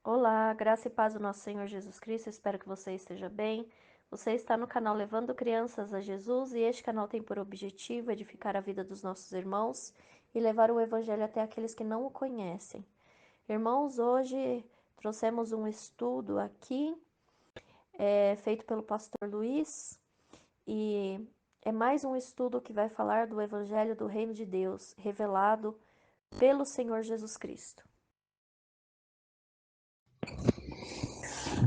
Olá, graça e paz do nosso Senhor Jesus Cristo. Espero que você esteja bem. Você está no canal Levando Crianças a Jesus e este canal tem por objetivo edificar a vida dos nossos irmãos e levar o Evangelho até aqueles que não o conhecem. Irmãos, hoje trouxemos um estudo aqui, feito pelo pastor Luiz, e é mais um estudo que vai falar do Evangelho do Reino de Deus, revelado pelo Senhor Jesus Cristo.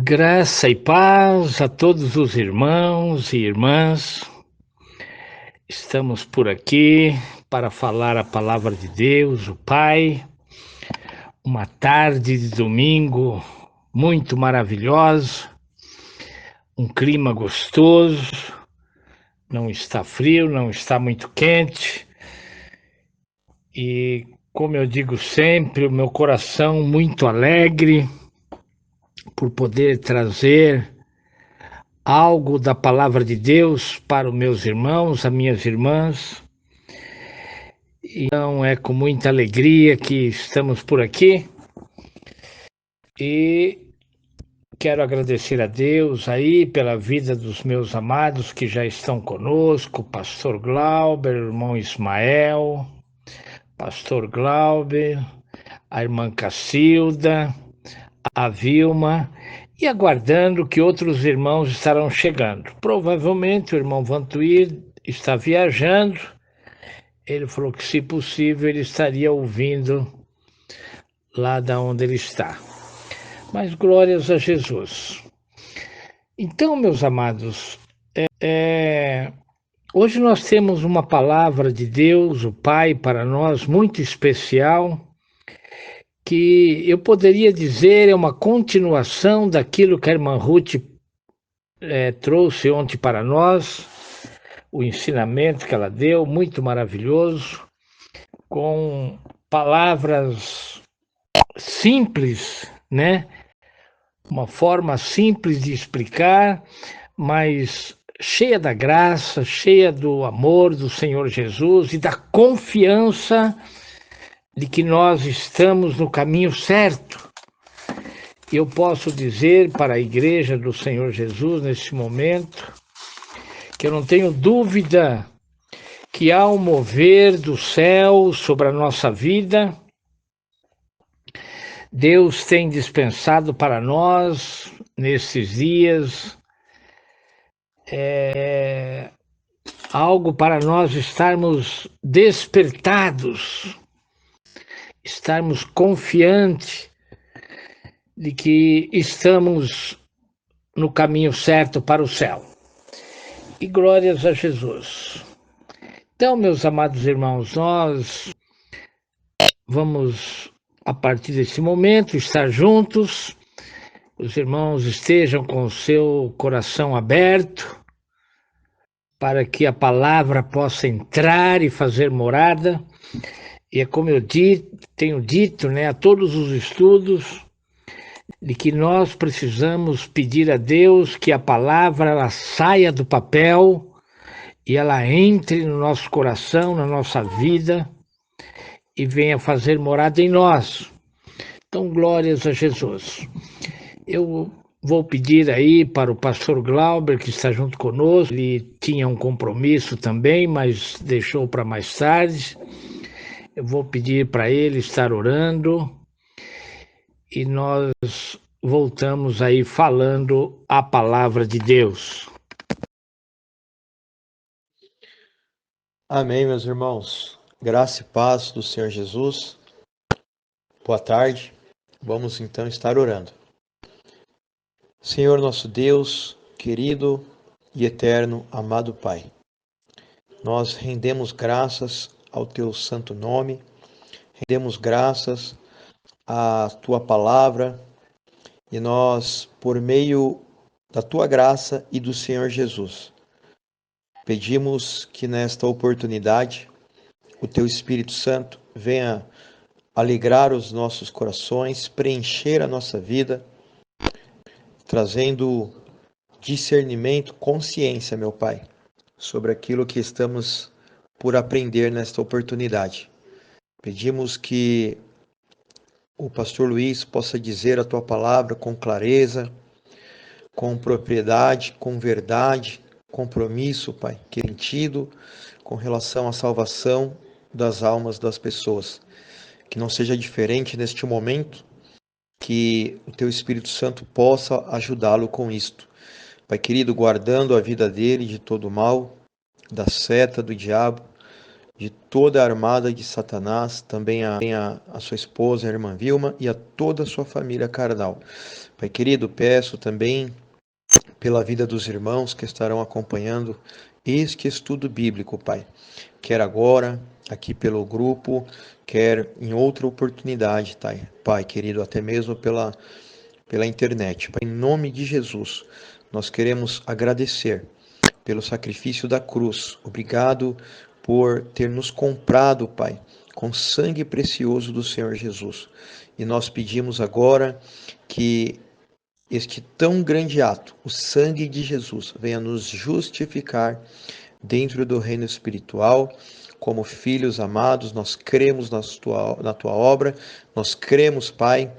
Graça e paz a todos os irmãos e irmãs. Estamos por aqui para falar a palavra de Deus, o Pai. Uma tarde de domingo muito maravilhosa, um clima gostoso, não está frio, não está muito quente. E como eu digo sempre, o meu coração muito alegre por poder trazer algo da palavra de Deus para os meus irmãos, as minhas irmãs. Então é com muita alegria que estamos por aqui e quero agradecer a Deus aí pela vida dos meus amados que já estão conosco, pastor Glauber, irmão Ismael, pastor Glauber, a irmã Cacilda, a Vilma, e aguardando que outros irmãos estarão chegando. Provavelmente o irmão Vantuir está viajando. Ele falou que, se possível, ele estaria ouvindo lá da onde ele está. Mas glórias a Jesus. Então, meus amados, hoje nós temos uma palavra de Deus, o Pai, para nós muito especial, que eu poderia dizer é uma continuação daquilo que a irmã Ruth trouxe ontem para nós, o ensinamento que ela deu, muito maravilhoso, com palavras simples, né? Uma forma simples de explicar, mas cheia da graça, cheia do amor do Senhor Jesus e da confiança de que nós estamos no caminho certo. Eu posso dizer para a igreja do Senhor Jesus nesse momento que eu não tenho dúvida que há um mover do céu sobre a nossa vida. Deus tem dispensado para nós nesses dias algo para nós estarmos despertados, estarmos confiantes de que estamos no caminho certo para o céu. E glórias a Jesus. Então, meus amados irmãos, nós vamos, a partir desse momento, estar juntos. Os irmãos estejam com o seu coração aberto para que a palavra possa entrar e fazer morada. E é como eu tenho dito, né, a todos os estudos, de que nós precisamos pedir a Deus que a palavra ela saia do papel e ela entre no nosso coração, na nossa vida e venha fazer morada em nós. Então, glórias a Jesus. Eu vou pedir aí para o pastor Glauber, que está junto conosco. Ele tinha um compromisso também, mas deixou para mais tarde. Eu vou pedir para ele estar orando e nós voltamos aí falando a palavra de Deus. Amém, meus irmãos. Graça e paz do Senhor Jesus. Boa tarde. Vamos então estar orando. Senhor nosso Deus, querido e eterno, amado Pai, nós rendemos graças ao Teu santo nome, rendemos graças à Tua palavra e nós, por meio da Tua graça e do Senhor Jesus, pedimos que nesta oportunidade o Teu Espírito Santo venha alegrar os nossos corações, preencher a nossa vida, trazendo discernimento, consciência, meu Pai, sobre aquilo que estamos por aprender nesta oportunidade. Pedimos que o pastor Luiz possa dizer a tua palavra com clareza, com propriedade, com verdade, compromisso, Pai, sentido com relação à salvação das almas das pessoas. Que não seja diferente neste momento, que o teu Espírito Santo possa ajudá-lo com isto. Pai querido, guardando a vida dele de todo mal, da seta do diabo, de toda a armada de Satanás, também a sua esposa, a irmã Vilma, e a toda a sua família carnal. Pai querido, peço também pela vida dos irmãos que estarão acompanhando este estudo bíblico, Pai. Quer agora, aqui pelo grupo, quer em outra oportunidade, Pai querido, até mesmo pela internet. Pai, em nome de Jesus, nós queremos agradecer pelo sacrifício da cruz. Obrigado por ter nos comprado, Pai, com sangue precioso do Senhor Jesus. E nós pedimos agora que este tão grande ato, o sangue de Jesus, venha nos justificar dentro do reino espiritual. Como filhos amados, nós cremos na tua obra, nós cremos, Pai,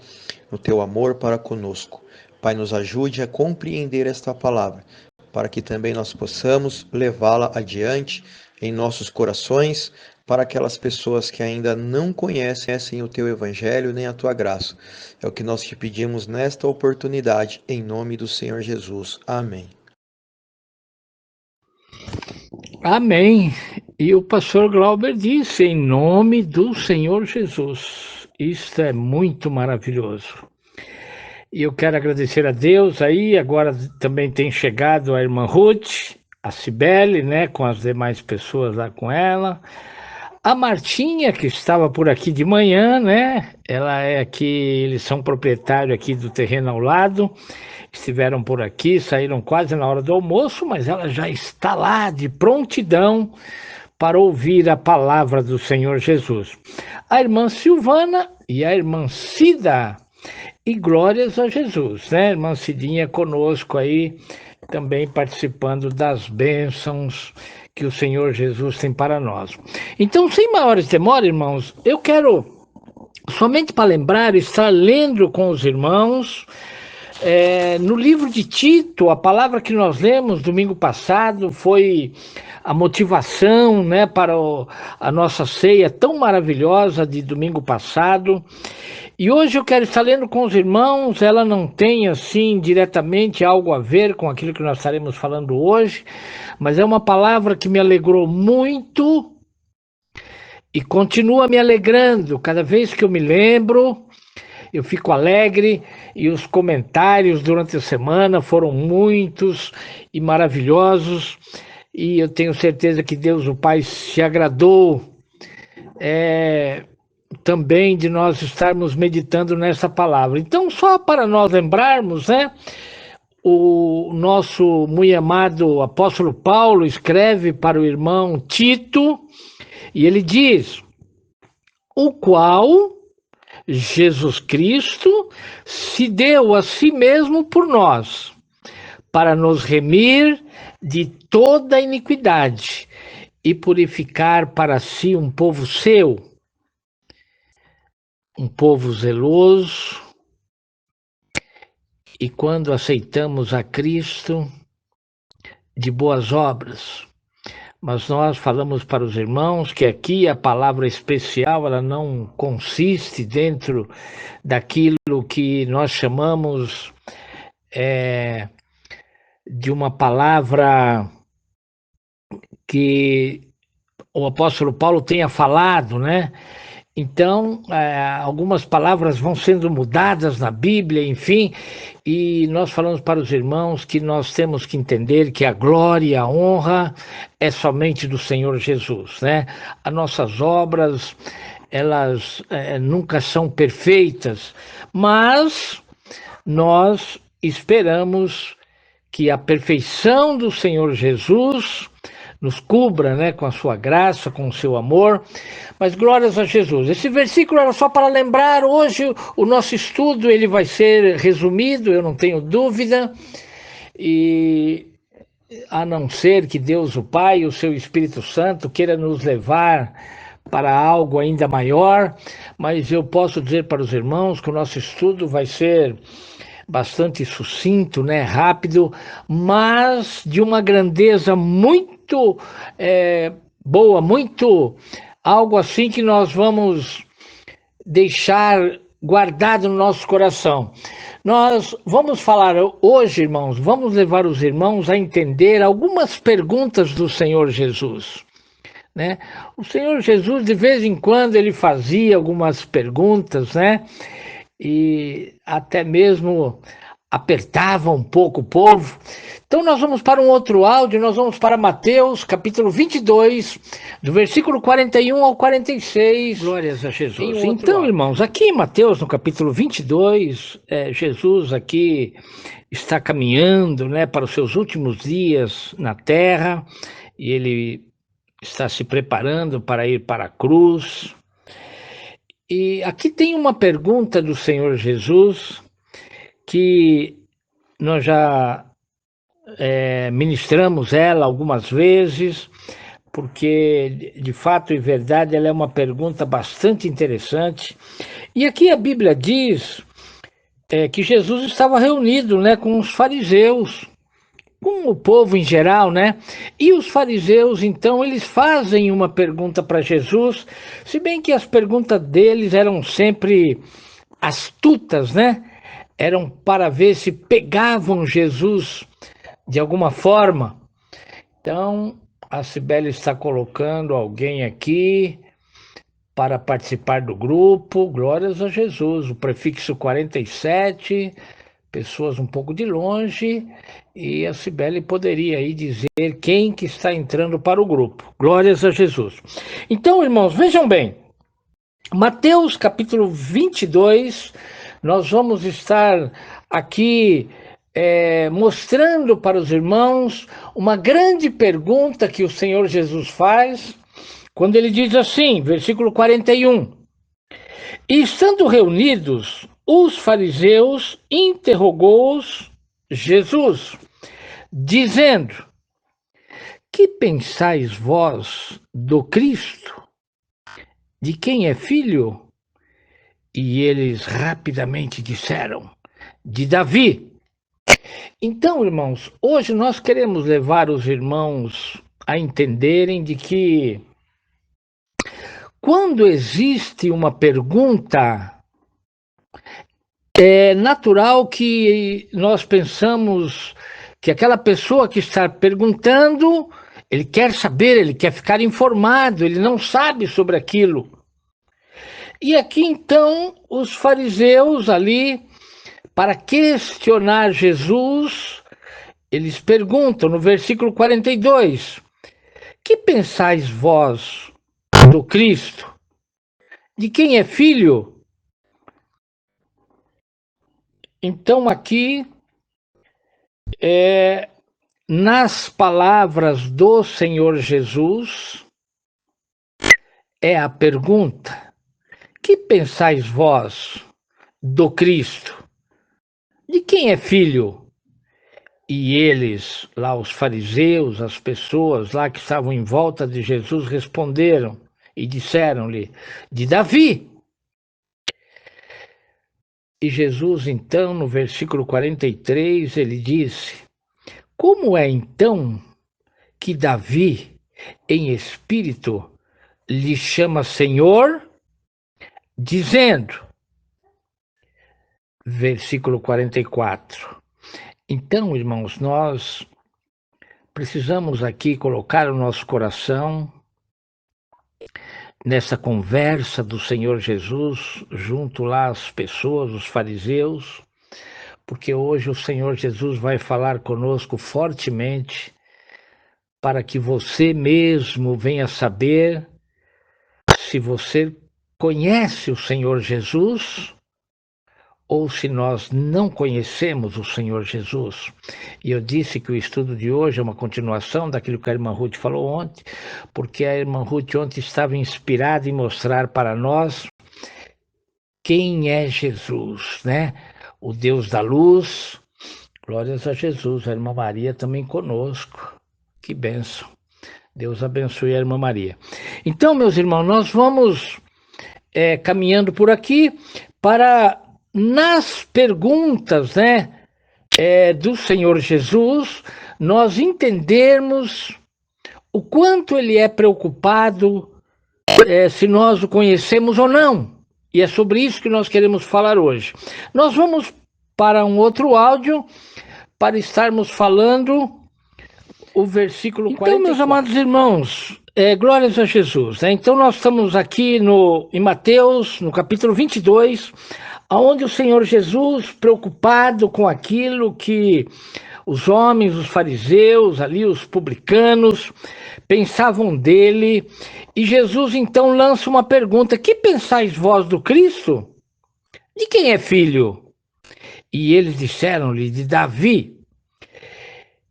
no teu amor para conosco. Pai, nos ajude a compreender esta palavra, para que também nós possamos levá-la adiante em nossos corações, para aquelas pessoas que ainda não conhecem o teu evangelho nem a tua graça. É o que nós te pedimos nesta oportunidade, em nome do Senhor Jesus. Amém. Amém. E o pastor Glauber disse, em nome do Senhor Jesus. Isto é muito maravilhoso. E eu quero agradecer a Deus aí, agora também tem chegado a irmã Ruth, a Cibele, né, com as demais pessoas lá com ela. A Martinha, que estava por aqui de manhã, né, ela é aqui, eles são proprietários aqui do terreno ao lado, estiveram por aqui, saíram quase na hora do almoço, mas ela já está lá de prontidão para ouvir a palavra do Senhor Jesus. A irmã Silvana e a irmã Cida, e glórias a Jesus, né? Irmã Cidinha conosco aí, também participando das bênçãos que o Senhor Jesus tem para nós. Então, sem maiores demoras, irmãos, eu quero, somente para lembrar, estar lendo com os irmãos, no livro de Tito, a palavra que nós lemos domingo passado foi a motivação, né, para a nossa ceia tão maravilhosa de domingo passado. E hoje eu quero estar lendo com os irmãos, ela não tem assim diretamente algo a ver com aquilo que nós estaremos falando hoje, mas é uma palavra que me alegrou muito e continua me alegrando. Cada vez que eu me lembro, eu fico alegre, e os comentários durante a semana foram muitos e maravilhosos, e eu tenho certeza que Deus o Pai se agradou também de nós estarmos meditando nessa palavra. Então, só para nós lembrarmos, né, o nosso muito amado apóstolo Paulo escreve para o irmão Tito, e ele diz, o qual Jesus Cristo se deu a si mesmo por nós, para nos remir de toda iniquidade e purificar para si um povo seu, um povo zeloso. E quando aceitamos a Cristo, de boas obras. Mas nós falamos para os irmãos que aqui a palavra especial, ela não consiste dentro daquilo que nós chamamos de uma palavra que o apóstolo Paulo tenha falado, né? Então, algumas palavras vão sendo mudadas na Bíblia, enfim, e nós falamos para os irmãos que nós temos que entender que a glória e a honra é somente do Senhor Jesus, né? As nossas obras, elas nunca são perfeitas, mas nós esperamos que a perfeição do Senhor Jesus nos cubra, né, com a sua graça, com o seu amor, mas glórias a Jesus. Esse versículo era só para lembrar, hoje o nosso estudo ele vai ser resumido, eu não tenho dúvida, e a não ser que Deus o Pai e o seu Espírito Santo queira nos levar para algo ainda maior, mas eu posso dizer para os irmãos que o nosso estudo vai ser bastante sucinto, né, rápido, mas de uma grandeza muito boa, muito algo assim que nós vamos deixar guardado no nosso coração. Nós vamos falar hoje, irmãos, vamos levar os irmãos a entender algumas perguntas do Senhor Jesus, né? O Senhor Jesus, de vez em quando, ele fazia algumas perguntas, né? E até mesmo apertava um pouco o povo. Então nós vamos para um outro áudio, nós vamos para Mateus, capítulo 22, do versículo 41 ao 46. Glórias a Jesus. Então, irmãos, aqui em Mateus, no capítulo 22, Jesus aqui está caminhando, né, para os seus últimos dias na terra, e ele está se preparando para ir para a cruz. E aqui tem uma pergunta do Senhor Jesus que nós já ministramos ela algumas vezes, porque de fato e verdade ela é uma pergunta bastante interessante. E aqui a Bíblia diz que Jesus estava reunido, né, com os fariseus, com o povo em geral, né? E os fariseus, então, eles fazem uma pergunta para Jesus, se bem que as perguntas deles eram sempre astutas, né? Eram para ver se pegavam Jesus de alguma forma. Então, a Cibele está colocando alguém aqui para participar do grupo. Glórias a Jesus. O prefixo 47, pessoas um pouco de longe, e a Cibele poderia aí dizer quem que está entrando para o grupo. Glórias a Jesus. Então, irmãos, vejam bem, Mateus capítulo 22, nós vamos estar aqui mostrando para os irmãos uma grande pergunta que o Senhor Jesus faz, quando ele diz assim, versículo 41, e estando reunidos, os fariseus interrogou-os Jesus, dizendo, que pensais vós do Cristo? De quem é filho? E eles rapidamente disseram, de Davi. Então, irmãos, hoje nós queremos levar os irmãos a entenderem de que quando existe uma pergunta, é natural que nós pensamos que aquela pessoa que está perguntando, ele quer saber, ele quer ficar informado, ele não sabe sobre aquilo. E aqui então os fariseus ali, para questionar Jesus, eles perguntam no versículo 42, que pensais vós do Cristo? De quem é filho? Então aqui, nas palavras do Senhor Jesus, é a pergunta, que pensais vós do Cristo? De quem é filho? E eles, lá os fariseus, as pessoas lá que estavam em volta de Jesus, responderam e disseram-lhe, de Davi. E Jesus, então, no versículo 43, ele disse, como é então que Davi, em espírito, lhe chama Senhor, dizendo, versículo 44, então, irmãos, nós precisamos aqui colocar o nosso coração nessa conversa do Senhor Jesus, junto lá às pessoas, os fariseus, porque hoje o Senhor Jesus vai falar conosco fortemente para que você mesmo venha saber se você conhece o Senhor Jesus ou se nós não conhecemos o Senhor Jesus. E eu disse que o estudo de hoje é uma continuação daquilo que a irmã Ruth falou ontem, porque a irmã Ruth ontem estava inspirada em mostrar para nós quem é Jesus, né? O Deus da luz. Glórias a Jesus, a irmã Maria também conosco. Que bênção. Deus abençoe a irmã Maria. Então, meus irmãos, nós vamos caminhando por aqui para, nas perguntas, né, do Senhor Jesus, nós entendermos o quanto ele é preocupado, se nós o conhecemos ou não. E é sobre isso que nós queremos falar hoje. Nós vamos para um outro áudio para estarmos falando o versículo 44. Então, meus amados irmãos, glórias a Jesus, né? Então nós estamos aqui em Mateus, no capítulo 22, onde o Senhor Jesus, preocupado com aquilo que os homens, os fariseus, ali os publicanos, pensavam dele, e Jesus então lança uma pergunta: que pensais vós do Cristo? De quem é filho? E eles disseram-lhe: de Davi.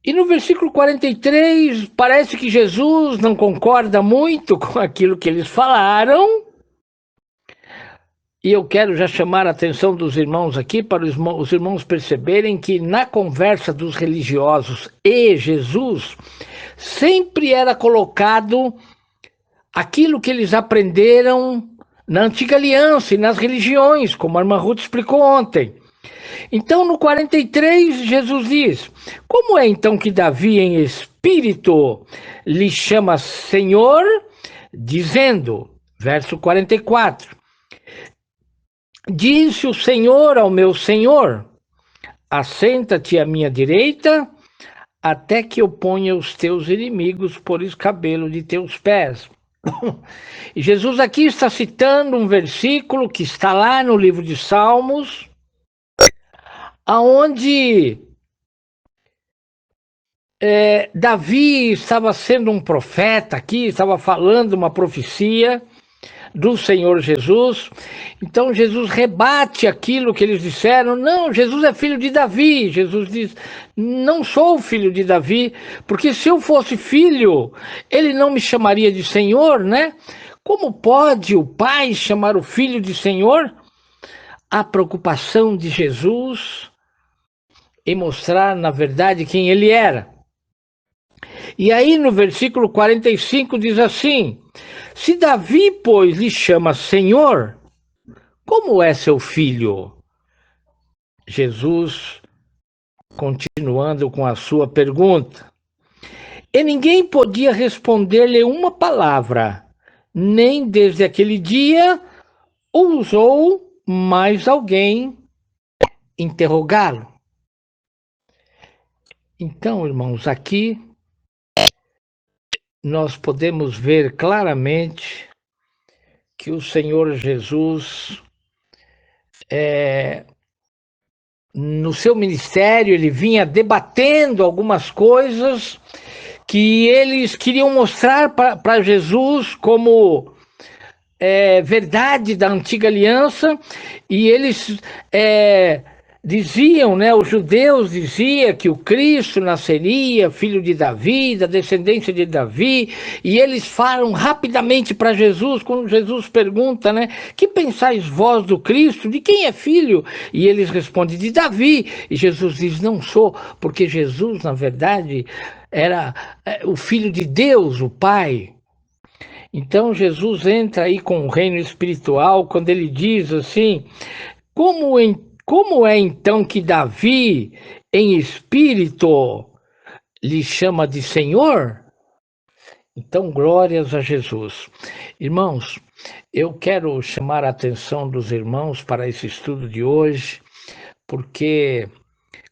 E no versículo 43, parece que Jesus não concorda muito com aquilo que eles falaram. E eu quero já chamar a atenção dos irmãos aqui, para os irmãos perceberem que na conversa dos religiosos e Jesus, sempre era colocado aquilo que eles aprenderam na antiga aliança e nas religiões, como a irmã Ruth explicou ontem. Então, no 43, Jesus diz: como é então que Davi, em espírito, lhe chama Senhor, dizendo, verso 44, disse o Senhor ao meu Senhor: assenta-te à minha direita, até que eu ponha os teus inimigos por escabelo de teus pés. E Jesus aqui está citando um versículo que está lá no livro de Salmos, aonde Davi estava sendo um profeta aqui, estava falando uma profecia do Senhor Jesus. Então Jesus rebate aquilo que eles disseram: não, Jesus é filho de Davi. Jesus diz: não sou filho de Davi, porque se eu fosse filho, ele não me chamaria de Senhor, né? Como pode o pai chamar o filho de Senhor? A preocupação de Jesus em mostrar, na verdade, quem ele era. E aí no versículo 45 diz assim: se Davi, pois, lhe chama Senhor, como é seu filho? Jesus continuando com a sua pergunta. E ninguém podia responder-lhe uma palavra, nem desde aquele dia ousou mais alguém interrogá-lo. Então, irmãos, aqui nós podemos ver claramente que o Senhor Jesus, no seu ministério, ele vinha debatendo algumas coisas que eles queriam mostrar para Jesus como verdade da antiga aliança, e eles diziam, né, os judeus diziam que o Cristo nasceria filho de Davi, da descendência de Davi, e eles falam rapidamente para Jesus, quando Jesus pergunta, né, que pensais vós do Cristo, de quem é filho? E eles respondem: de Davi. E Jesus diz: não sou, porque Jesus, na verdade, era o filho de Deus, o Pai. Então Jesus entra aí com o reino espiritual, quando ele diz assim: como é então que Davi, em espírito, lhe chama de Senhor? Então, glórias a Jesus. Irmãos, eu quero chamar a atenção dos irmãos para esse estudo de hoje, porque,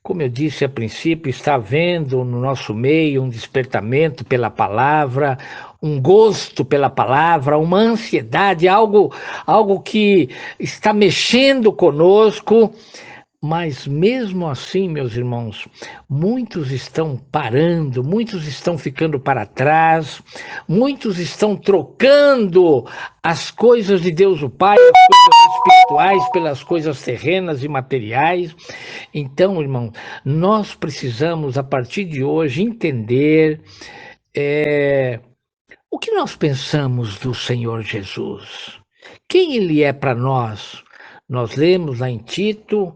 como eu disse a princípio, está havendo no nosso meio um despertamento pela palavra, um gosto pela palavra, uma ansiedade, algo que está mexendo conosco. Mas mesmo assim, meus irmãos, muitos estão parando, muitos estão ficando para trás, muitos estão trocando as coisas de Deus o Pai, as coisas espirituais, pelas coisas terrenas e materiais. Então, irmão, nós precisamos, a partir de hoje, entender o que nós pensamos do Senhor Jesus. Quem Ele é para nós? Nós lemos lá em Tito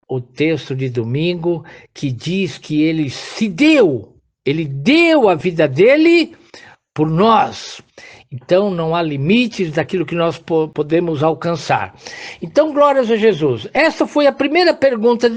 o texto de domingo que diz que ele se deu Ele deu a vida dele por nós. Então, não há limites daquilo que nós podemos alcançar. Então, glórias a Jesus. Essa foi a primeira pergunta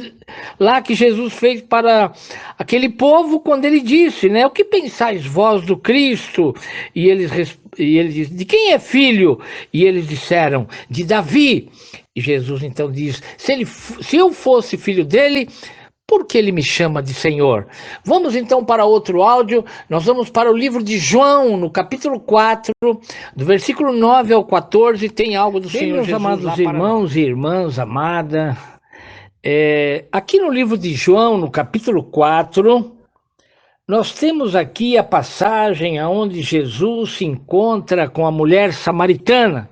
lá que Jesus fez para aquele povo quando ele disse, né? O que pensais vós do Cristo? E ele disse, de quem é filho? E eles disseram, de Davi. E Jesus então diz, se eu fosse filho dele, por que ele me chama de Senhor? Vamos então para outro áudio. Nós vamos para o livro de João, no capítulo 4, do versículo 9 ao 14, tem algo do Senhor Jesus. Meus amados irmãos e irmãs, amada, aqui no livro de João, no capítulo 4, nós temos aqui a passagem onde Jesus se encontra com a mulher samaritana.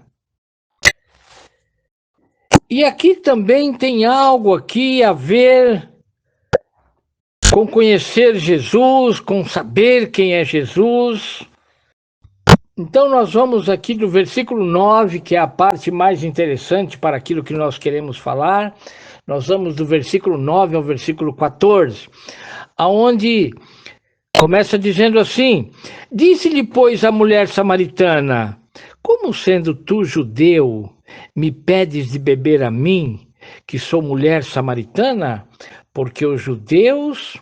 E aqui também tem algo aqui a ver com conhecer Jesus, com saber quem é Jesus. Então nós vamos aqui do versículo 9, que é a parte mais interessante para aquilo que nós queremos falar. Nós vamos do versículo 9 ao versículo 14, aonde começa dizendo assim, disse-lhe, pois, a mulher samaritana, como sendo tu judeu, me pedes de beber a mim, que sou mulher samaritana? Porque os judeus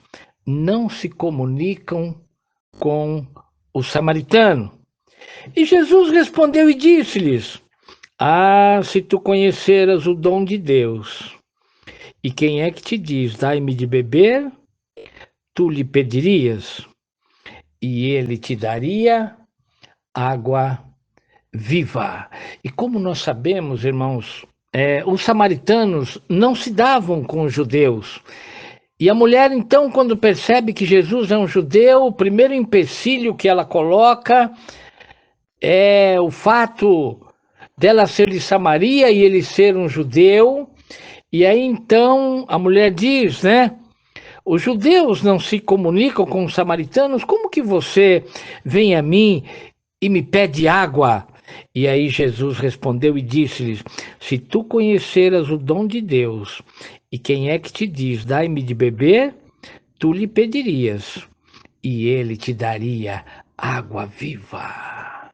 não se comunicam com o samaritano. E Jesus respondeu e disse-lhes, se tu conheceras o dom de Deus, e quem é que te diz, dai-me de beber, tu lhe pedirias, e ele te daria água viva. E como nós sabemos, irmãos, os samaritanos não se davam com os judeus. E a mulher, então, quando percebe que Jesus é um judeu, o primeiro empecilho que ela coloca é o fato dela ser de Samaria e ele ser um judeu. E aí, então, a mulher diz, né? Os judeus não se comunicam com os samaritanos, como que você vem a mim e me pede água? E aí Jesus respondeu e disse-lhes, se tu conheceras o dom de Deus, e quem é que te diz, dai-me de beber, tu lhe pedirias, e ele te daria água viva.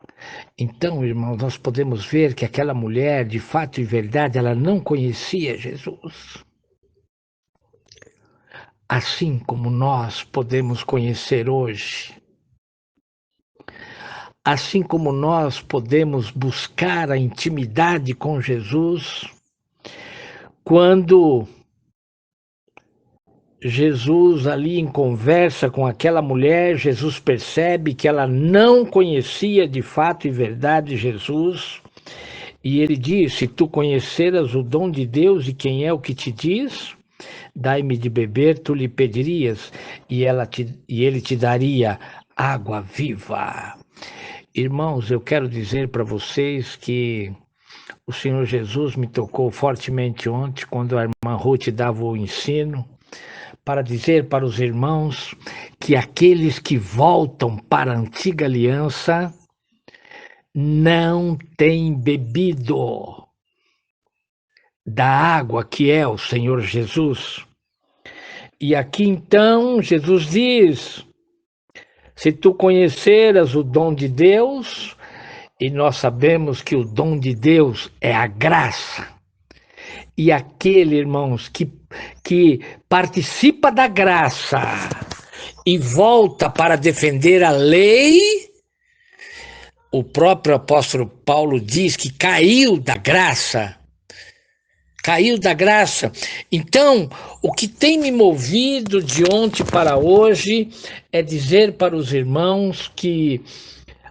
Então, irmãos, nós podemos ver que aquela mulher, de fato e verdade, ela não conhecia Jesus. Assim como nós podemos conhecer hoje. Assim como nós podemos buscar a intimidade com Jesus, quando Jesus ali em conversa com aquela mulher, Jesus percebe que ela não conhecia de fato e verdade Jesus, e ele diz, se tu conheceras o dom de Deus e quem é o que te diz, dai-me de beber, tu lhe pedirias, e ele te daria água viva. Irmãos, eu quero dizer para vocês que o Senhor Jesus me tocou fortemente ontem, quando a irmã Ruth dava o ensino, para dizer para os irmãos que aqueles que voltam para a antiga aliança não têm bebido da água que é o Senhor Jesus. E aqui então Jesus diz, se tu conheceras o dom de Deus, e nós sabemos que o dom de Deus é a graça, e aquele, irmãos, que participa da graça e volta para defender a lei, o próprio apóstolo Paulo diz que caiu da graça. Caiu da graça. Então, o que tem me movido de ontem para hoje é dizer para os irmãos que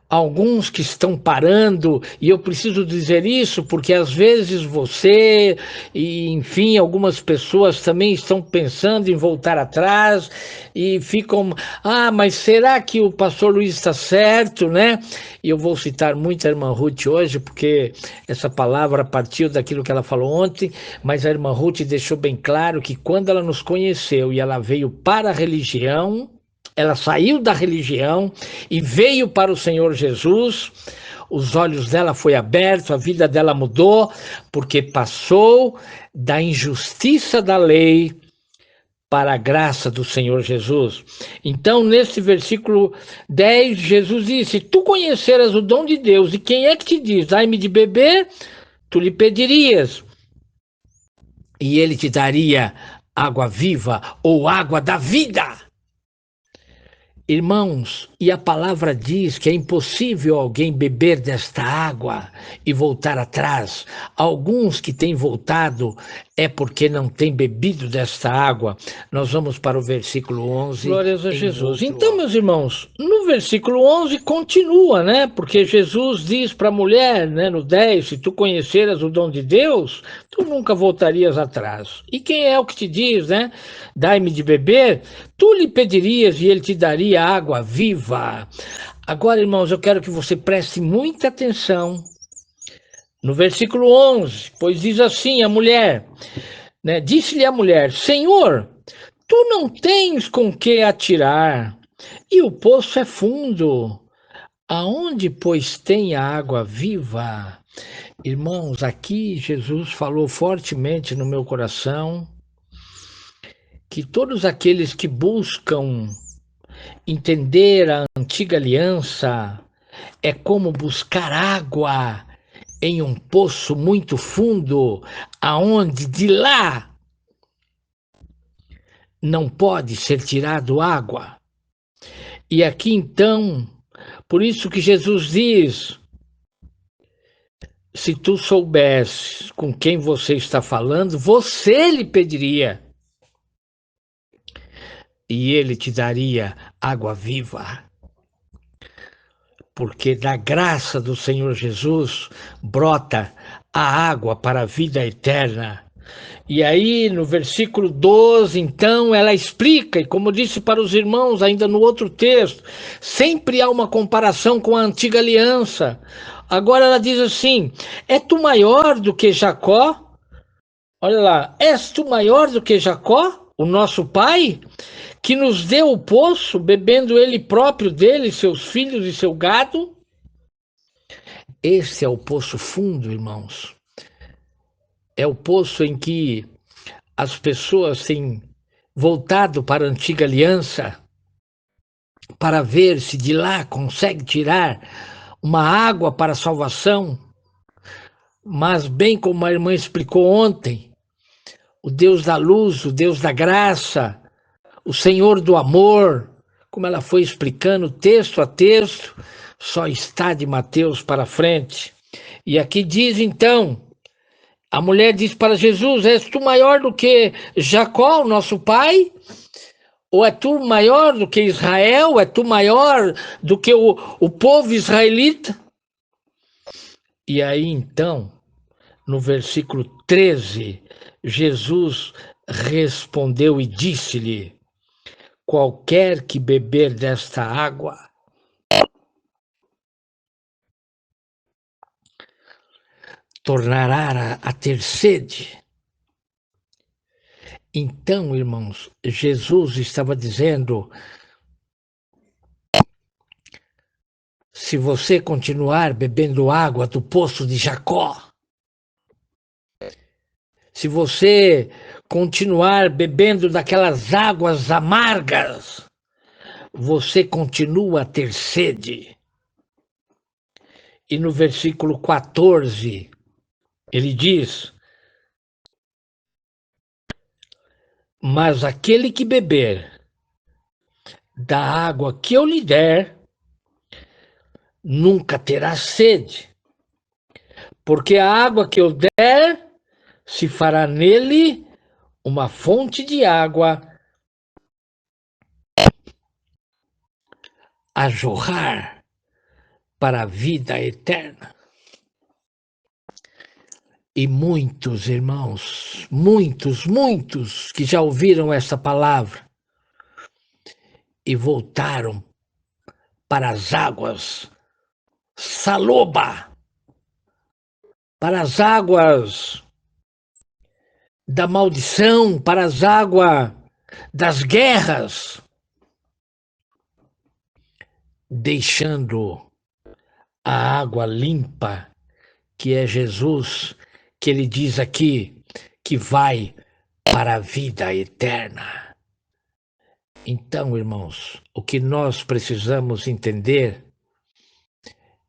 alguns que estão parando, e eu preciso dizer isso porque às vezes você e enfim algumas pessoas também estão pensando em voltar atrás e ficam, mas será que o pastor Luiz está certo, né? E eu vou citar muito a irmã Ruth hoje, porque essa palavra partiu daquilo que ela falou ontem, mas a irmã Ruth deixou bem claro que quando ela nos conheceu e ela veio para a religião, ela saiu da religião e veio para o Senhor Jesus, os olhos dela foi abertos, a vida dela mudou, porque passou da injustiça da lei para a graça do Senhor Jesus. Então, nesse versículo 10, Jesus disse: se tu conheceras o dom de Deus, e quem é que te diz, dai-me de beber, tu lhe pedirias, e ele te daria água viva ou água da vida. Irmãos, e a palavra diz que é impossível alguém beber desta água e voltar atrás. Alguns que têm voltado é porque não têm bebido desta água. Nós vamos para o versículo 11. Glórias a Jesus. Então, meus irmãos, no versículo 11 continua, né? Porque Jesus diz para a mulher, né, no 10, se tu conheceras o dom de Deus, tu nunca voltarias atrás. E quem é o que te diz, né? Dai-me de beber, tu lhe pedirias e ele te daria água viva. Agora, irmãos, eu quero que você preste muita atenção no versículo 11, pois diz assim a mulher, né? Disse-lhe a mulher: Senhor, tu não tens com que atirar, e o poço é fundo. Aonde, pois, tem a água viva? Irmãos, aqui Jesus falou fortemente no meu coração que todos aqueles que buscam entender a antiga aliança é como buscar água em um poço muito fundo, aonde de lá não pode ser tirado água. E aqui então, por isso que Jesus diz: se tu soubesses com quem você está falando, você lhe pediria, e ele te daria água viva. Porque da graça do Senhor Jesus brota a água para a vida eterna. E aí, no versículo 12, então, ela explica, e como disse para os irmãos ainda no outro texto, sempre há uma comparação com a antiga aliança. Agora ela diz assim: é tu maior do que Jacó? Olha lá, és tu maior do que Jacó, o nosso pai, que nos deu o poço, bebendo ele próprio dele, seus filhos e seu gado? Esse é o poço fundo, irmãos. É o poço em que as pessoas têm voltado para a antiga aliança para ver se de lá consegue tirar uma água para a salvação. Mas, bem como a irmã explicou ontem, o Deus da luz, o Deus da graça, o Senhor do amor, como ela foi explicando texto a texto, só está de Mateus para frente. E aqui diz então, a mulher diz para Jesus: és tu maior do que Jacó, nosso pai? Ou é tu maior do que Israel? É tu maior do que o povo israelita? E aí então, no versículo 13, Jesus respondeu e disse-lhe: qualquer que beber desta água tornará a ter sede. Então, irmãos, Jesus estava dizendo: se você continuar bebendo água do poço de Jacó, se você continuar bebendo daquelas águas amargas, você continua a ter sede. E no versículo 14, ele diz: mas aquele que beber da água que eu lhe der, nunca terá sede, porque a água que eu der se fará nele uma fonte de água a jorrar para a vida eterna. E muitos irmãos, muitos que já ouviram essa palavra e voltaram para as águas saloba, para as águas da maldição, para as águas das guerras, deixando a água limpa, que é Jesus, que ele diz aqui, que vai para a vida eterna. Então, irmãos, o que nós precisamos entender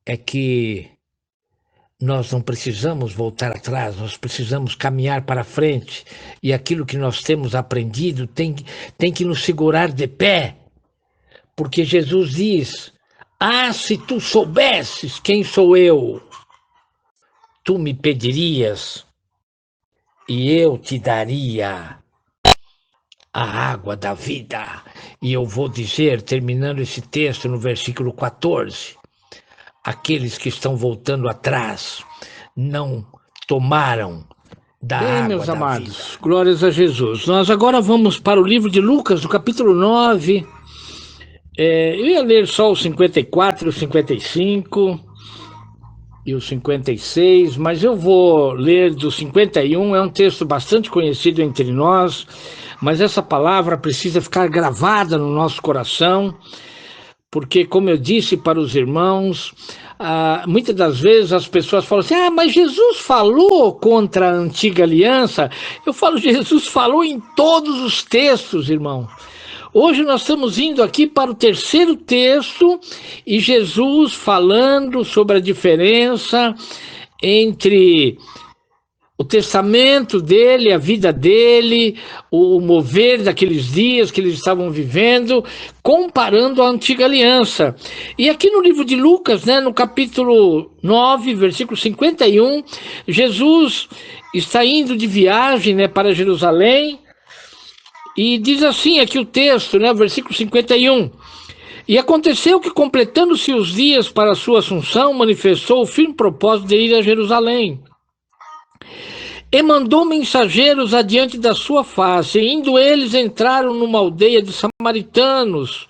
é que nós não precisamos voltar atrás, nós precisamos caminhar para frente. E aquilo que nós temos aprendido tem que nos segurar de pé. Porque Jesus diz: ah, se tu soubesses quem sou eu, tu me pedirias e eu te daria a água da vida. E eu vou dizer, terminando esse texto no versículo 14, aqueles que estão voltando atrás não tomaram da água meus da amados, vida. glórias a Jesus. Nós agora vamos para o livro de Lucas, no capítulo 9. Eu ia ler só o 54, o 55 e o 56, mas eu vou ler do 51. É um texto bastante conhecido entre nós, mas essa palavra precisa ficar gravada no nosso coração, porque, como eu disse para os irmãos, muitas das vezes as pessoas falam assim: mas Jesus falou contra a antiga aliança. Eu falo, Jesus falou em todos os textos, irmão. Hoje nós estamos indo aqui para o terceiro texto, e Jesus falando sobre a diferença entre o testamento dele, a vida dele, o mover daqueles dias que eles estavam vivendo, comparando a antiga aliança. E aqui no livro de Lucas, no capítulo 9, versículo 51, Jesus está indo de viagem, para Jerusalém, e diz assim aqui o texto, versículo 51. E aconteceu que, completando-se os dias para a sua assunção, manifestou o firme propósito de ir a Jerusalém. E mandou mensageiros adiante da sua face, e indo eles entraram numa aldeia de samaritanos.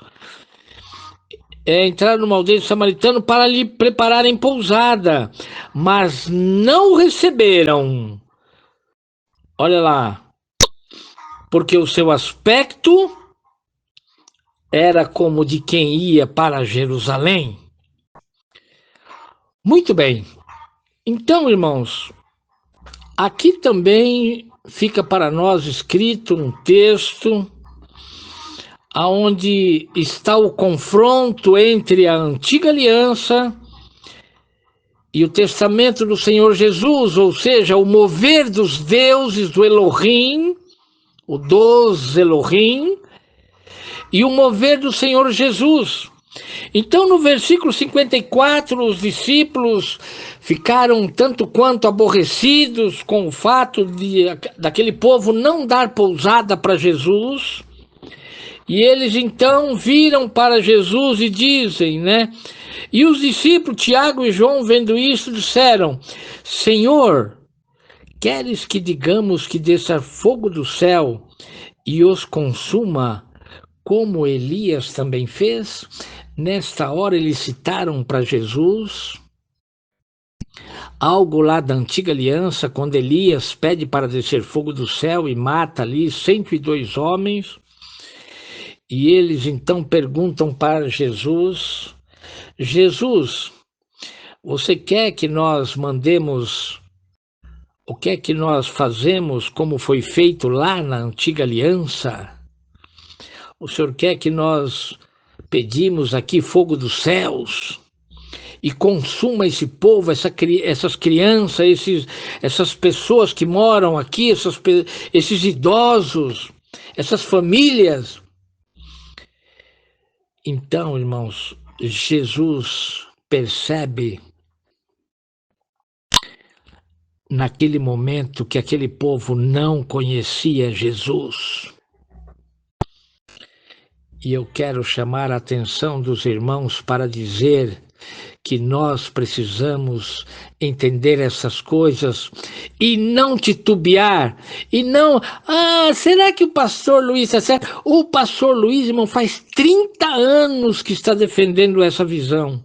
Para lhe prepararem pousada, mas não o receberam. Olha lá, porque o seu aspecto era como de quem ia para Jerusalém. Muito bem. Então, irmãos, aqui também fica para nós escrito um texto onde está o confronto entre a antiga aliança e o testamento do Senhor Jesus, ou seja, o mover dos deuses do Elohim, o dos Elohim, e o mover do Senhor Jesus. Então, no versículo 54, os discípulos ficaram tanto quanto aborrecidos com o fato daquele povo não dar pousada para Jesus. E eles então viram para Jesus e dizem, E os discípulos, Tiago e João, vendo isso, disseram: Senhor, queres que digamos que desça fogo do céu e os consuma, como Elias também fez? Nesta hora eles citaram para Jesus algo lá da antiga aliança, quando Elias pede para descer fogo do céu e mata ali 102 homens. E eles então perguntam para Jesus: Jesus, você quer que nós mandemos, o que é que nós fazemos como foi feito lá na antiga aliança? O Senhor quer que nós pedimos aqui fogo dos céus e consuma esse povo, essas crianças, essas pessoas que moram aqui, esses idosos, essas famílias? Então, irmãos, Jesus percebe naquele momento que aquele povo não conhecia Jesus. E eu quero chamar a atenção dos irmãos para dizer que nós precisamos entender essas coisas e não titubear, e não, será que o pastor Luiz está certo? O pastor Luiz, irmão, faz 30 anos que está defendendo essa visão.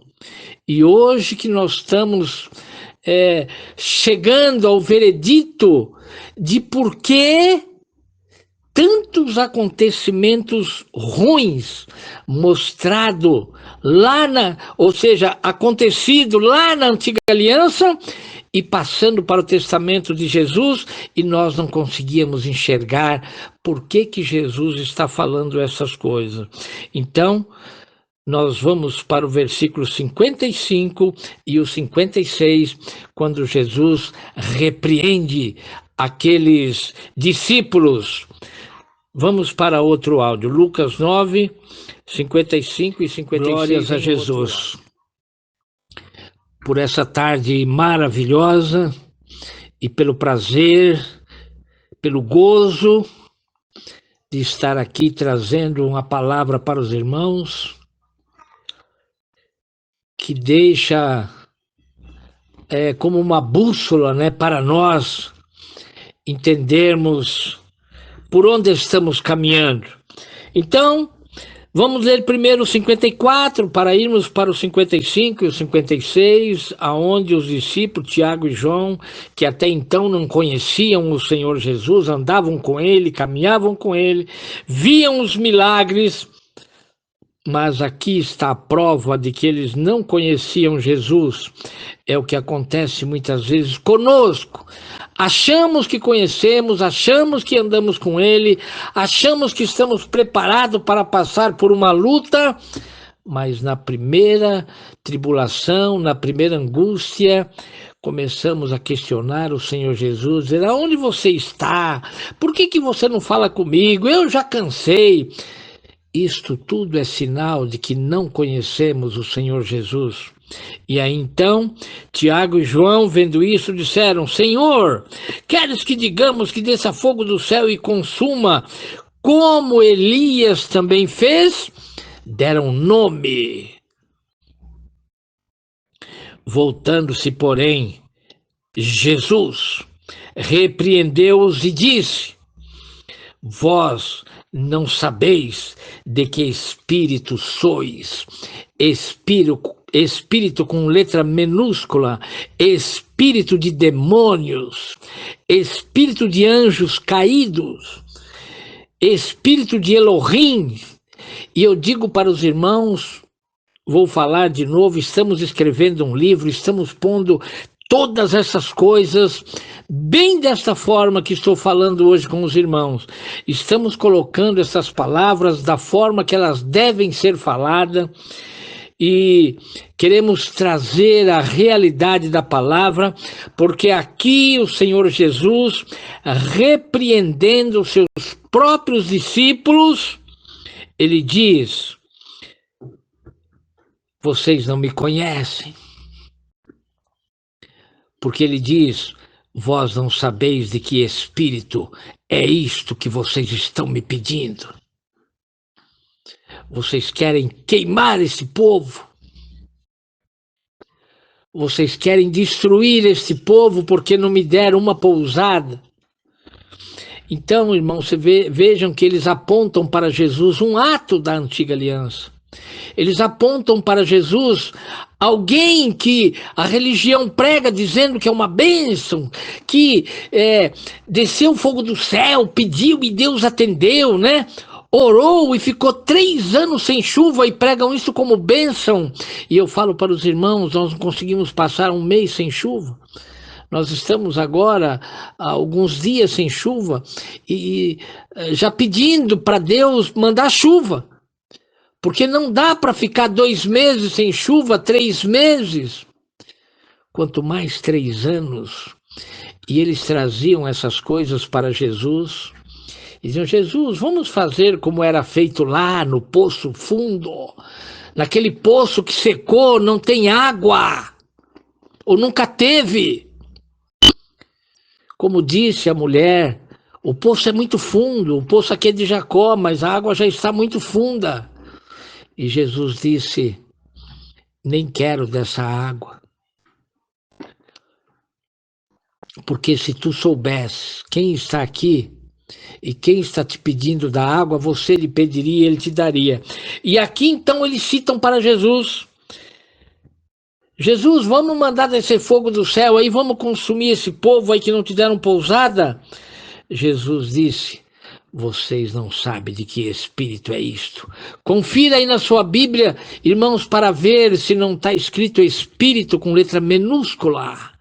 E hoje que nós estamos chegando ao veredito de por que tantos acontecimentos ruins acontecido lá na antiga aliança, e passando para o testamento de Jesus, e nós não conseguíamos enxergar por que Jesus está falando essas coisas. Então, nós vamos para o versículo 55 e o 56, quando Jesus repreende aqueles discípulos. Vamos para outro áudio, Lucas 9, 55 e 56. Glórias a Jesus. Por essa tarde maravilhosa e pelo prazer, pelo gozo de estar aqui trazendo uma palavra para os irmãos, que deixa como uma bússola, né, para nós entendermos por onde estamos caminhando. Então, vamos ler primeiro o 54, para irmos para o 55 e o 56, aonde os discípulos, Tiago e João, que até então não conheciam o Senhor Jesus, andavam com ele, caminhavam com ele, viam os milagres, mas aqui está a prova de que eles não conheciam Jesus. É o que acontece muitas vezes conosco. Achamos que conhecemos, achamos que andamos com ele, achamos que estamos preparados para passar por uma luta, mas na primeira tribulação, na primeira angústia, começamos a questionar o Senhor Jesus, dizer: aonde você está? Por que você não fala comigo? Eu já cansei. Isto tudo é sinal de que não conhecemos o Senhor Jesus. E aí então, Tiago e João, vendo isso, disseram: Senhor, queres que digamos que desça fogo do céu e consuma, como Elias também fez? Deram nome. Voltando-se, porém, Jesus repreendeu-os e disse: vós não sabeis de que espírito sois. Espírito com letra minúscula, espírito de demônios, espírito de anjos caídos, espírito de Elohim. E eu digo para os irmãos, vou falar de novo, estamos escrevendo um livro, estamos pondo todas essas coisas bem desta forma que estou falando hoje com os irmãos. Estamos colocando essas palavras da forma que elas devem ser faladas e queremos trazer a realidade da palavra, porque aqui o Senhor Jesus, repreendendo os seus próprios discípulos, ele diz: vocês não me conhecem. Porque ele diz: vós não sabeis de que espírito é isto que vocês estão me pedindo. Vocês querem queimar esse povo. Vocês querem destruir esse povo porque não me deram uma pousada. Então, irmãos, vejam que eles apontam para Jesus um ato da antiga aliança. Eles apontam para Jesus alguém que a religião prega dizendo que é uma bênção, que desceu o fogo do céu, pediu e Deus atendeu, né? Orou e ficou 3 anos sem chuva e pregam isso como bênção. E eu falo para os irmãos, nós não conseguimos passar 1 mês sem chuva. Nós estamos agora há alguns dias sem chuva e já pedindo para Deus mandar chuva. Porque não dá para ficar 2 meses sem chuva, 3 meses. Quanto mais 3 anos. E eles traziam essas coisas para Jesus. E diziam: Jesus, vamos fazer como era feito lá no poço fundo. Naquele poço que secou, não tem água. Ou nunca teve. Como disse a mulher, o poço é muito fundo. O poço aqui é de Jacó, mas a água já está muito funda. E Jesus disse: nem quero dessa água. Porque se tu soubesse quem está aqui e quem está te pedindo da água, você lhe pediria e ele te daria. E aqui então eles citam para Jesus: Jesus, vamos mandar descer fogo do céu aí, vamos consumir esse povo aí que não te deram pousada? Jesus disse: vocês não sabem de que espírito é isto. Confira aí na sua Bíblia, irmãos, para ver se não está escrito espírito com letra minúscula.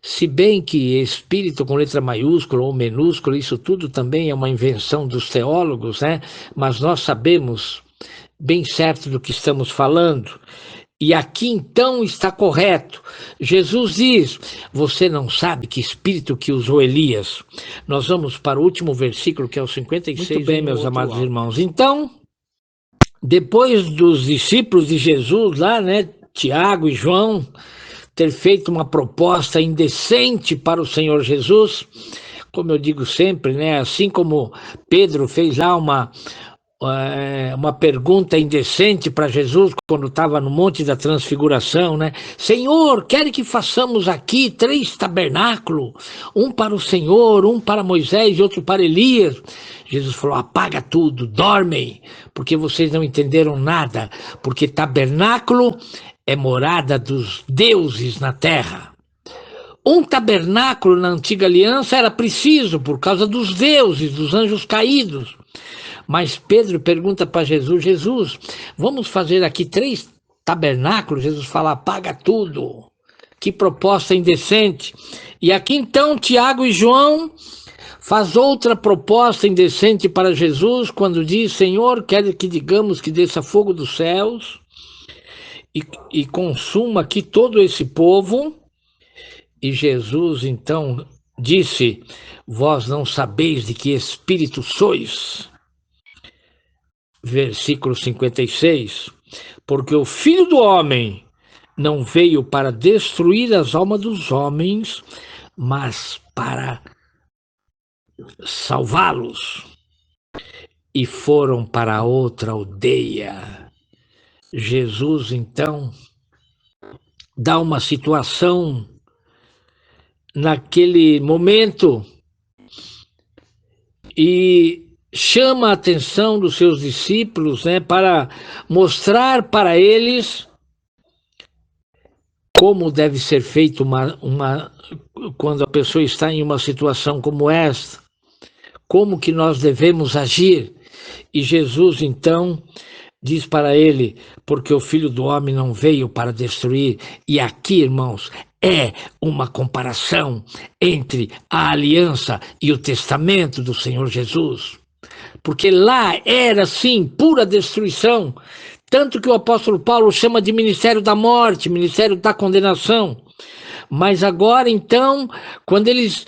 Se bem que espírito com letra maiúscula ou minúscula, isso tudo também é uma invenção dos teólogos, né? Mas nós sabemos bem certo do que estamos falando. E aqui então está correto. Jesus diz: você não sabe que espírito que usou Elias. Nós vamos para o último versículo, que é o 56. Muito bem, meus amados irmãos. Então, depois dos discípulos de Jesus lá, né, Tiago e João, ter feito uma proposta indecente para o Senhor Jesus, como eu digo sempre, né, assim como Pedro fez lá uma pergunta indecente para Jesus quando estava no Monte da Transfiguração, né? Senhor, quer que façamos aqui 3 tabernáculos, um para o Senhor, um para Moisés e outro para Elias? Jesus falou: apaga tudo, dormem, porque vocês não entenderam nada, porque tabernáculo é morada dos deuses na terra. Um tabernáculo na antiga aliança era preciso por causa dos deuses, dos anjos caídos. Mas Pedro pergunta para Jesus: Jesus, vamos fazer aqui 3 tabernáculos? Jesus fala: apaga tudo. Que proposta indecente. E aqui então Tiago e João faz outra proposta indecente para Jesus, quando diz: Senhor, quer que digamos que desça fogo dos céus e consuma aqui todo esse povo? E Jesus então disse: vós não sabeis de que espírito sois. Versículo 56, porque o Filho do Homem não veio para destruir as almas dos homens, mas para salvá-los. E foram para outra aldeia. Jesus, então, dá uma situação naquele momento e chama a atenção dos seus discípulos, né, para mostrar para eles como deve ser feito quando a pessoa está em uma situação como esta, como que nós devemos agir. E Jesus então diz para ele: porque o Filho do Homem não veio para destruir. E aqui, irmãos, é uma comparação entre a aliança e o testamento do Senhor Jesus. Porque lá era, sim, pura destruição. Tanto que o apóstolo Paulo chama de ministério da morte, ministério da condenação. Mas agora, então, quando eles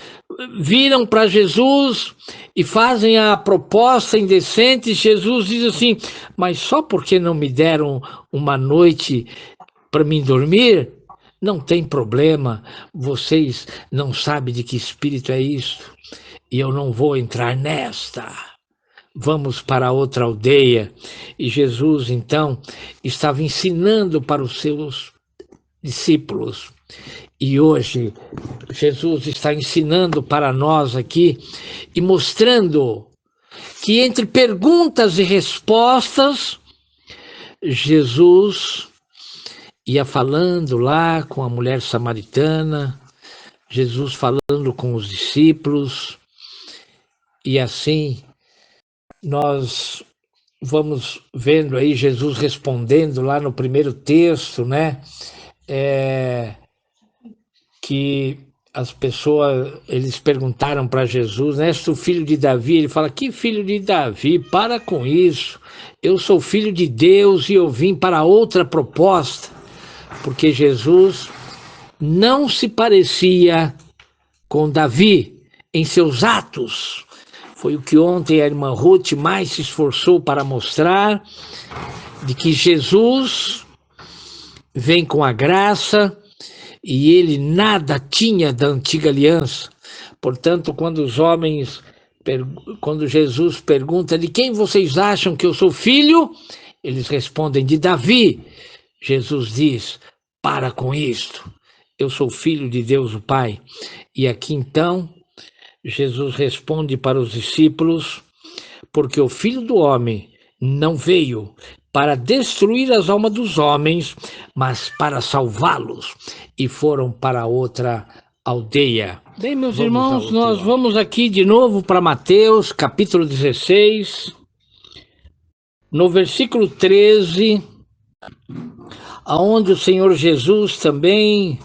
viram para Jesus e fazem a proposta indecente, Jesus diz assim: mas só porque não me deram uma noite para mim dormir? Não tem problema, vocês não sabem de que espírito é isto, e eu não vou entrar nesta. Vamos para outra aldeia. E Jesus, então, estava ensinando para os seus discípulos. E hoje, Jesus está ensinando para nós aqui e mostrando que entre perguntas e respostas, Jesus ia falando lá com a mulher samaritana, Jesus falando com os discípulos, e assim nós vamos vendo aí Jesus respondendo lá no primeiro texto, né? Que as pessoas, eles perguntaram para Jesus, né? És tu filho de Davi? Ele fala: que filho de Davi? Para com isso. Eu sou filho de Deus e eu vim para outra proposta. Porque Jesus não se parecia com Davi em seus atos. Foi o que ontem a irmã Ruth mais se esforçou para mostrar, de que Jesus vem com a graça e ele nada tinha da antiga aliança. Portanto, quando Jesus pergunta: de quem vocês acham que eu sou filho? Eles respondem: de Davi. Jesus diz: para com isto, eu sou filho de Deus o Pai. E aqui então Jesus responde para os discípulos: porque o Filho do Homem não veio para destruir as almas dos homens, mas para salvá-los. E foram para outra aldeia. Bem, meus irmãos, nós vamos aqui de novo para Mateus, capítulo 16, no versículo 13, aonde o Senhor Jesus também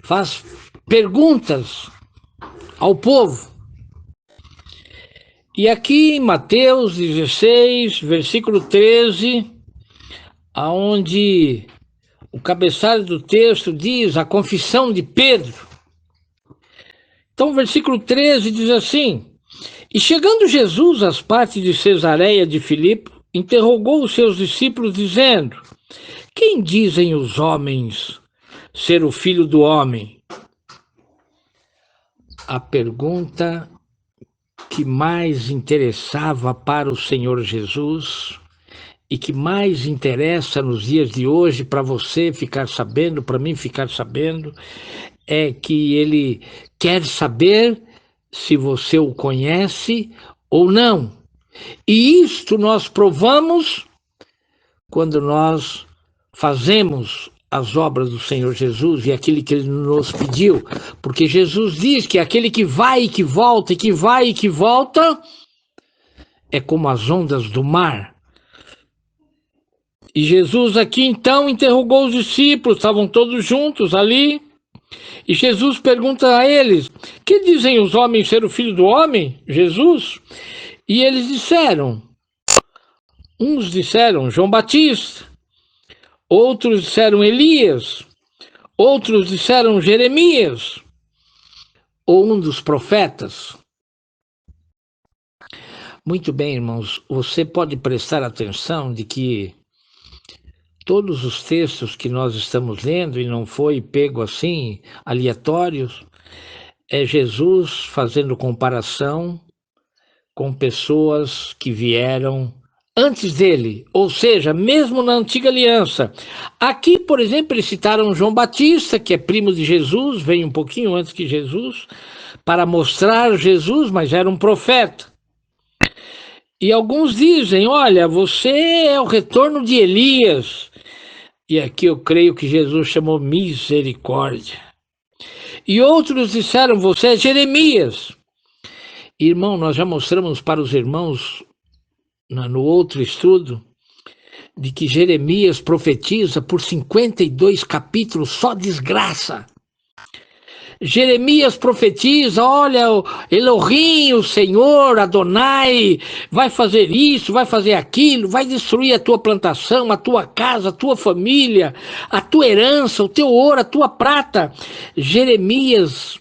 faz perguntas ao povo. E aqui em Mateus 16, versículo 13, aonde o cabeçalho do texto diz a confissão de Pedro. Então, o versículo 13 diz assim: E chegando Jesus às partes de Cesareia de Filipe, interrogou os seus discípulos, dizendo: Quem dizem os homens ser o Filho do Homem? A pergunta que mais interessava para o Senhor Jesus e que mais interessa nos dias de hoje para você ficar sabendo, para mim ficar sabendo, é que ele quer saber se você o conhece ou não. E isto nós provamos quando nós fazemos as obras do Senhor Jesus e aquilo que ele nos pediu, porque Jesus diz que aquele que vai e que volta, e que vai e que volta, é como as ondas do mar. E Jesus aqui então interrogou os discípulos, estavam todos juntos ali, e Jesus pergunta a eles: Que dizem os homens ser o Filho do Homem? Jesus. E eles disseram, uns disseram João Batista, outros disseram Elias, outros disseram Jeremias, ou um dos profetas. Muito bem, irmãos, você pode prestar atenção de que todos os textos que nós estamos lendo, e não foi pego assim, aleatórios, é Jesus fazendo comparação com pessoas que vieram antes dele, ou seja, mesmo na antiga aliança. Aqui, por exemplo, eles citaram João Batista, que é primo de Jesus, veio um pouquinho antes que Jesus, para mostrar Jesus, mas era um profeta. E alguns dizem, olha, você é o retorno de Elias. E aqui eu creio que Jesus chamou misericórdia. E outros disseram, você é Jeremias. Irmão, nós já mostramos para os irmãos, no outro estudo, de que Jeremias profetiza por 52 capítulos, só desgraça. Jeremias profetiza, olha, Elohim, o Senhor, Adonai, vai fazer isso, vai fazer aquilo, vai destruir a tua plantação, a tua casa, a tua família, a tua herança, o teu ouro, a tua prata. Jeremias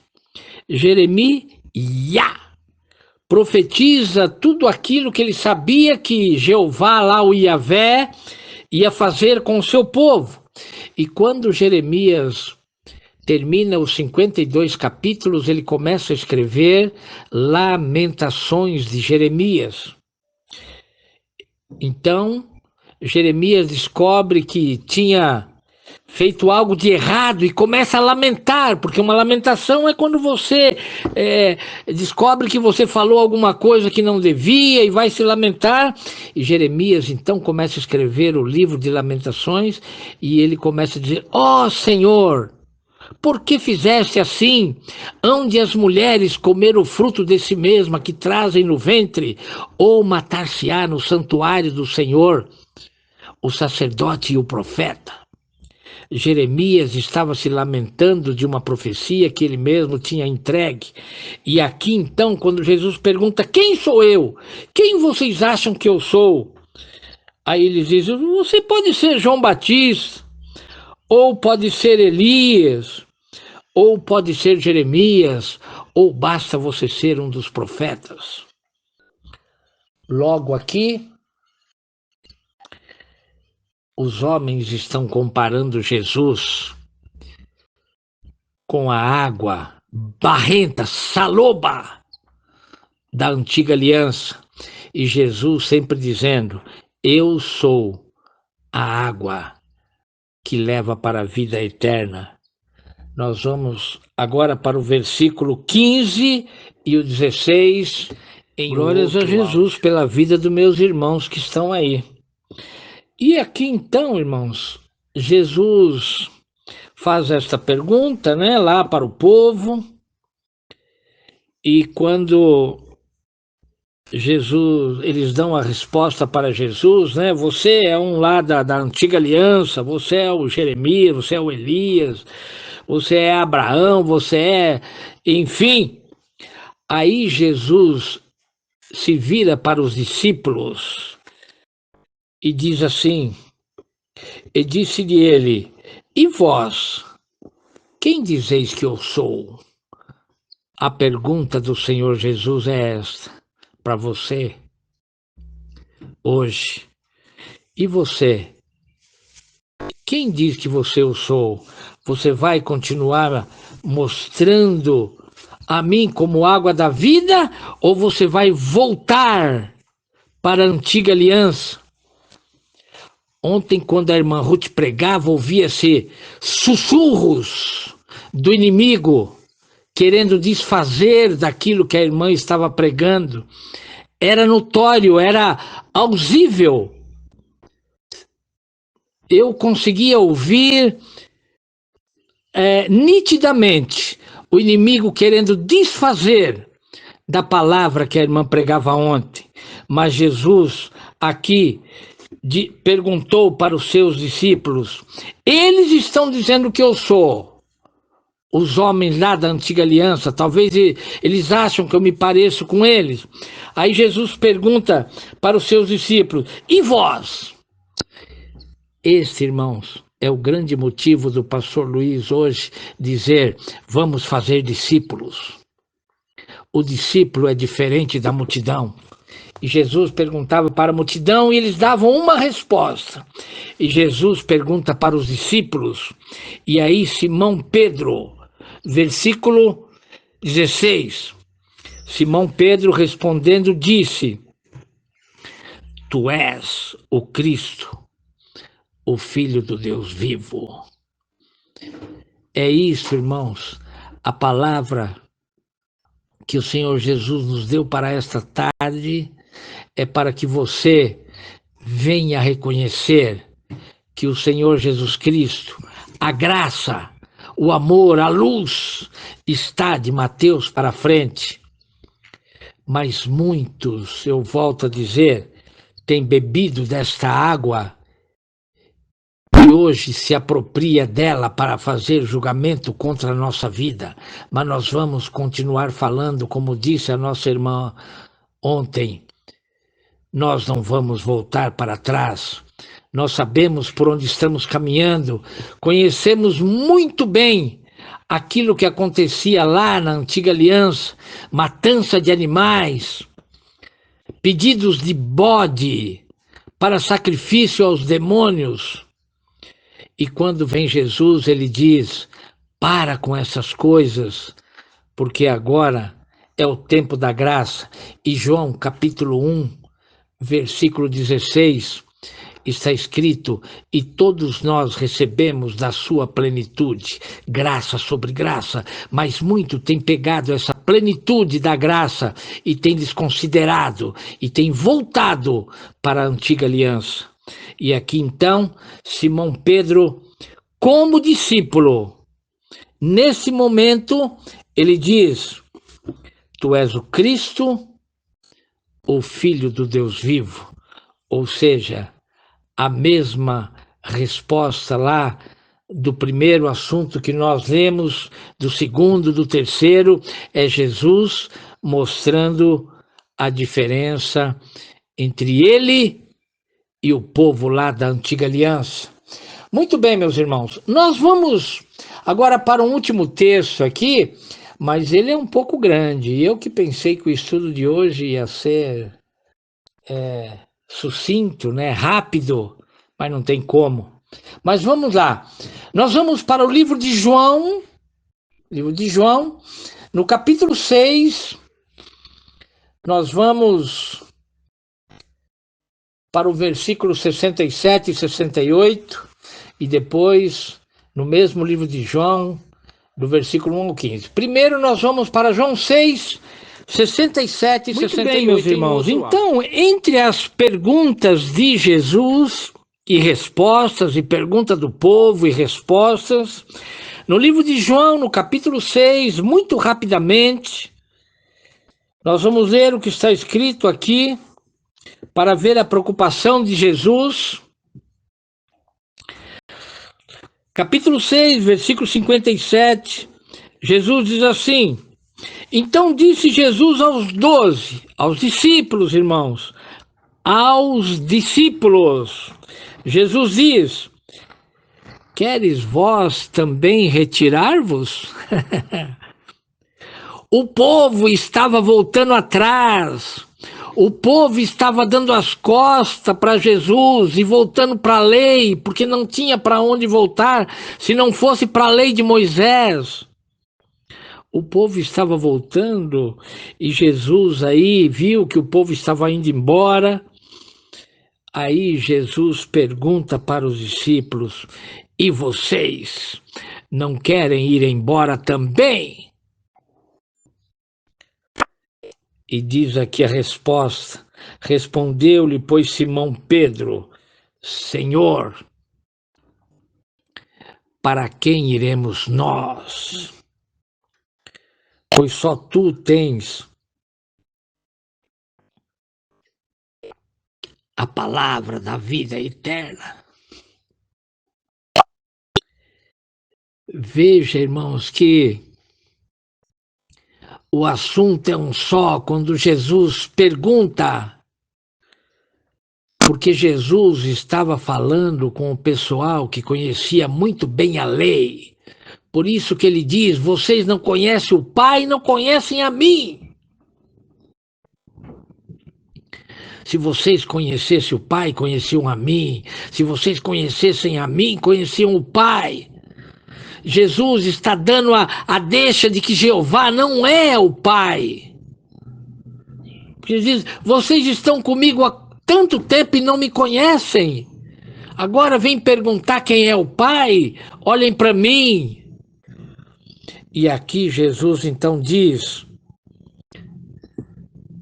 profetiza tudo aquilo que ele sabia que Jeová, lá o Iavé, ia fazer com o seu povo. E quando Jeremias termina os 52 capítulos, ele começa a escrever Lamentações de Jeremias. Então, Jeremias descobre que tinha feito algo de errado e começa a lamentar, porque uma lamentação é quando você descobre que você falou alguma coisa que não devia e vai se lamentar. E Jeremias então começa a escrever o livro de Lamentações e ele começa a dizer: ó Senhor, por que fizeste assim? Hão de as mulheres comer o fruto de si mesma que trazem no ventre, ou matar-se-á no santuário do Senhor o sacerdote e o profeta? Jeremias estava se lamentando de uma profecia que ele mesmo tinha entregue. E aqui então, quando Jesus pergunta: quem sou eu? Quem vocês acham que eu sou? Aí eles dizem: você pode ser João Batista, ou pode ser Elias, ou pode ser Jeremias, ou basta você ser um dos profetas. Logo aqui, os homens estão comparando Jesus com a água barrenta, saloba da antiga aliança. E Jesus sempre dizendo: eu sou a água que leva para a vida eterna. Nós vamos agora para o versículo 15 e o 16. Glórias a Jesus pela vida dos meus irmãos que estão aí. E aqui então, irmãos, Jesus faz esta pergunta, né, lá para o povo. E quando eles dão a resposta para Jesus, né? Você é um lá da antiga aliança, você é o Jeremias, você é o Elias, você é Abraão, você é... Enfim, aí Jesus se vira para os discípulos e diz assim, e disse-lhe ele, e vós, quem dizeis que eu sou? A pergunta do Senhor Jesus é esta, para você, hoje. E você? Quem diz que você eu sou? Você vai continuar mostrando a mim como água da vida? Ou você vai voltar para a antiga aliança? Ontem, quando a irmã Ruth pregava, ouvia-se sussurros do inimigo, querendo desfazer daquilo que a irmã estava pregando. Era notório, era audível. Eu conseguia ouvir nitidamente o inimigo querendo desfazer da palavra que a irmã pregava ontem. Mas Jesus aqui perguntou para os seus discípulos, eles estão dizendo que eu sou. Os homens lá da antiga aliança, talvez eles acham que eu me pareço com eles. Aí Jesus pergunta para os seus discípulos, e vós? Este, irmãos, é o grande motivo do pastor Luiz hoje dizer, vamos fazer discípulos. O discípulo é diferente da multidão. E Jesus perguntava para a multidão e eles davam uma resposta. E Jesus pergunta para os discípulos, e aí Simão Pedro, versículo 16. Simão Pedro respondendo disse, tu és o Cristo, o Filho do Deus vivo. É isso, irmãos, a palavra que o Senhor Jesus nos deu para esta tarde é para que você venha reconhecer que o Senhor Jesus Cristo, a graça, o amor, a luz está de Mateus para frente. Mas muitos, eu volto a dizer, têm bebido desta água e hoje se apropria dela para fazer julgamento contra a nossa vida. Mas nós vamos continuar falando, como disse a nossa irmã ontem, nós não vamos voltar para trás. Nós sabemos por onde estamos caminhando, conhecemos muito bem aquilo que acontecia lá na antiga aliança, matança de animais, pedidos de bode para sacrifício aos demônios. E quando vem Jesus, ele diz, para com essas coisas, porque agora é o tempo da graça. E João capítulo 1, versículo 16, está escrito, e todos nós recebemos da sua plenitude, graça sobre graça, mas muito tem pegado essa plenitude da graça e tem desconsiderado e tem voltado para a antiga aliança. E aqui então, Simão Pedro, como discípulo, nesse momento, ele diz, tu és o Cristo, o Filho do Deus vivo, ou seja, a mesma resposta lá do primeiro assunto que nós lemos, do segundo, do terceiro, é Jesus mostrando a diferença entre ele e o povo lá da antiga aliança. Muito bem, meus irmãos, nós vamos agora para um último texto aqui, mas ele é um pouco grande. Eu que pensei que o estudo de hoje ia ser sucinto, né? Rápido, mas não tem como. Mas vamos lá. Nós vamos para o livro de João, no capítulo 6, nós vamos para o versículo 67 e 68, e depois, no mesmo livro de João, do versículo 1 ao 15. Primeiro nós vamos para João 6, 67 e 68. Bem, meus irmãos. Então, entre as perguntas de Jesus e respostas, e pergunta do povo e respostas, no livro de João, no capítulo 6, muito rapidamente, nós vamos ler o que está escrito aqui, para ver a preocupação de Jesus. Capítulo 6, versículo 57, Jesus diz assim: então disse Jesus aos 12, aos discípulos, irmãos, aos discípulos, Jesus diz: queres vós também retirar-vos? O povo estava voltando atrás, o povo estava dando as costas para Jesus e voltando para a lei, porque não tinha para onde voltar se não fosse para a lei de Moisés. O povo estava voltando e Jesus aí viu que o povo estava indo embora. Aí Jesus pergunta para os discípulos: e vocês não querem ir embora também? E diz aqui a resposta: respondeu-lhe, pois, Simão Pedro: Senhor, para quem iremos nós? Pois só tu tens a palavra da vida eterna. Veja, irmãos, que o assunto é um só quando Jesus pergunta, porque Jesus estava falando com o pessoal que conhecia muito bem a lei. Por isso que ele diz: vocês não conhecem o Pai, não conhecem a mim. Se vocês conhecessem o Pai, conheciam a mim. Se vocês conhecessem a mim, conheciam o Pai. Jesus está dando a deixa de que Jeová não é o Pai. Ele diz: vocês estão comigo há tanto tempo e não me conhecem. Agora vem perguntar quem é o Pai? Olhem para mim. E aqui Jesus então diz: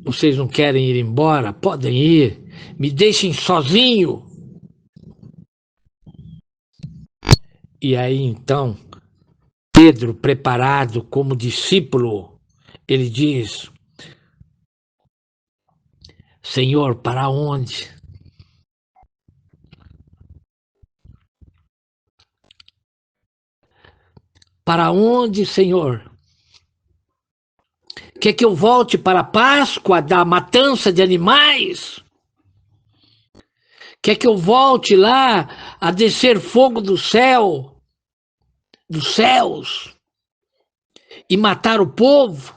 vocês não querem ir embora? Podem ir. Me deixem sozinho. E aí então, Pedro, preparado como discípulo, ele diz: Senhor, para onde? Para onde, Senhor? Quer que eu volte para a Páscoa da matança de animais? Quer que eu volte lá a descer fogo do céu, dos céus, e matar o povo?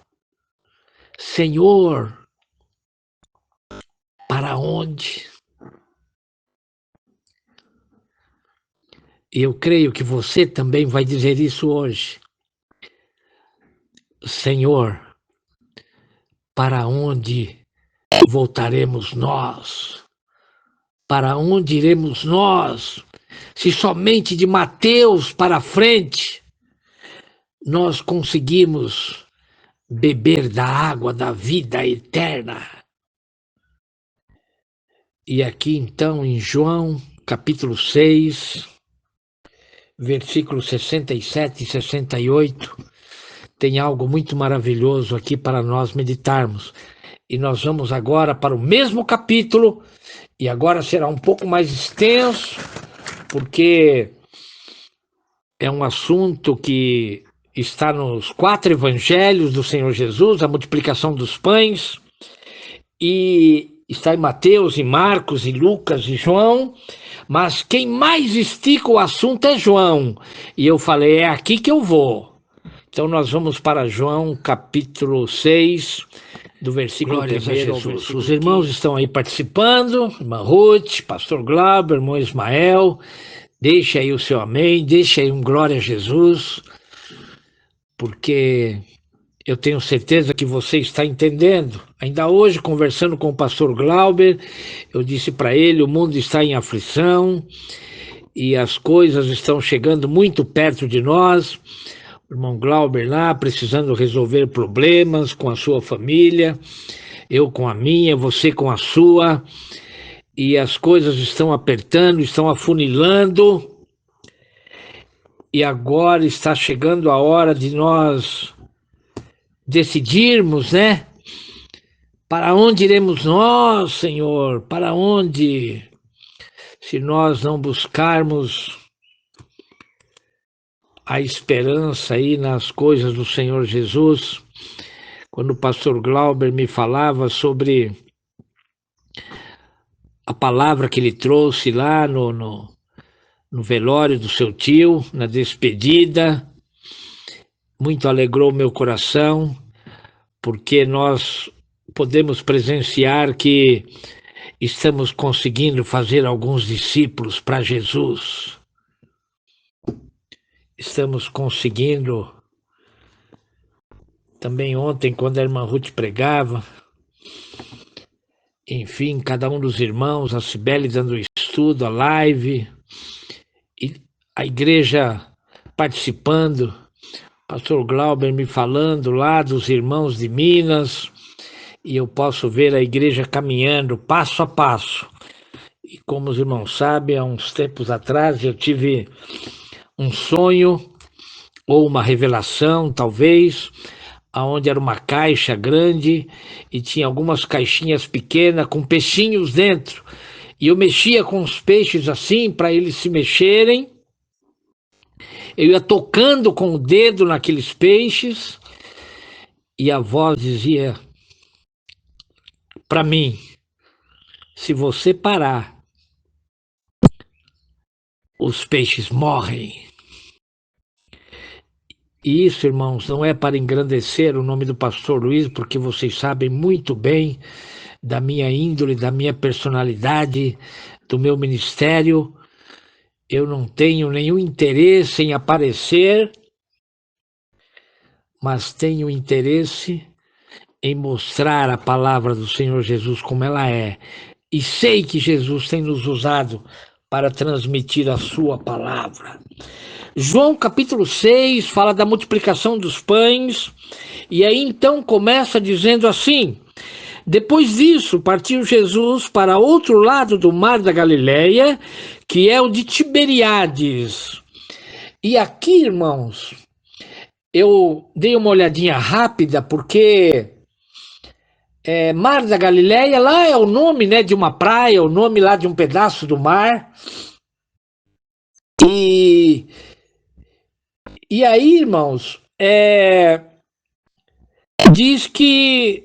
Senhor, para onde? E eu creio que você também vai dizer isso hoje. Senhor, para onde voltaremos nós? Para onde iremos nós? Se somente de Mateus para frente nós conseguimos beber da água da vida eterna. E aqui então em João, capítulo 6, versículos 67 e 68, tem algo muito maravilhoso aqui para nós meditarmos. E nós vamos agora para o mesmo capítulo, e agora será um pouco mais extenso, porque é um assunto que está nos 4 evangelhos do Senhor Jesus, a multiplicação dos pães, e está em Mateus, em Marcos, em Lucas e João, mas quem mais estica o assunto é João. E eu falei, é aqui que eu vou. Então nós vamos para João, capítulo 6, do versículo 1 ao Jesus. Os irmãos estão aí participando, irmã Ruth, pastor Glauber, irmão Ismael. Deixa aí o seu amém, deixa aí um glória a Jesus, porque eu tenho certeza que você está entendendo. Ainda hoje, conversando com o pastor Glauber, eu disse para ele, o mundo está em aflição e as coisas estão chegando muito perto de nós. O irmão Glauber lá, precisando resolver problemas com a sua família, eu com a minha, você com a sua, e as coisas estão apertando, estão afunilando, e agora está chegando a hora de nós decidirmos, né? Para onde iremos nós, Senhor? Para onde? Se nós não buscarmos a esperança aí nas coisas do Senhor Jesus, quando o pastor Glauber me falava sobre a palavra que ele trouxe lá no velório do seu tio, na despedida, muito alegrou meu coração, porque nós podemos presenciar que estamos conseguindo fazer alguns discípulos para Jesus. Estamos conseguindo. Também ontem, quando a irmã Ruth pregava, enfim, cada um dos irmãos, a Cibele dando estudo, a live, e a igreja participando, pastor Glauber me falando lá dos irmãos de Minas, e eu posso ver a igreja caminhando passo a passo. E como os irmãos sabem, há uns tempos atrás eu tive um sonho, ou uma revelação, talvez, onde era uma caixa grande e tinha algumas caixinhas pequenas com peixinhos dentro. E eu mexia com os peixes assim, para eles se mexerem. Eu ia tocando com o dedo naqueles peixes e a voz dizia para mim: se você parar, os peixes morrem. E isso, irmãos, não é para engrandecer o nome do pastor Luiz, porque vocês sabem muito bem da minha índole, da minha personalidade, do meu ministério. Eu não tenho nenhum interesse em aparecer, mas tenho interesse em mostrar a palavra do Senhor Jesus como ela é. E sei que Jesus tem nos usado para transmitir a sua palavra. João capítulo 6 fala da multiplicação dos pães, e aí então começa dizendo assim: depois disso partiu Jesus para outro lado do mar da Galileia, que é o de Tiberíades. E aqui, irmãos, eu dei uma olhadinha rápida, porque Mar da Galileia, lá é o nome, né, de uma praia, o nome lá de um pedaço do mar. E aí, irmãos, diz que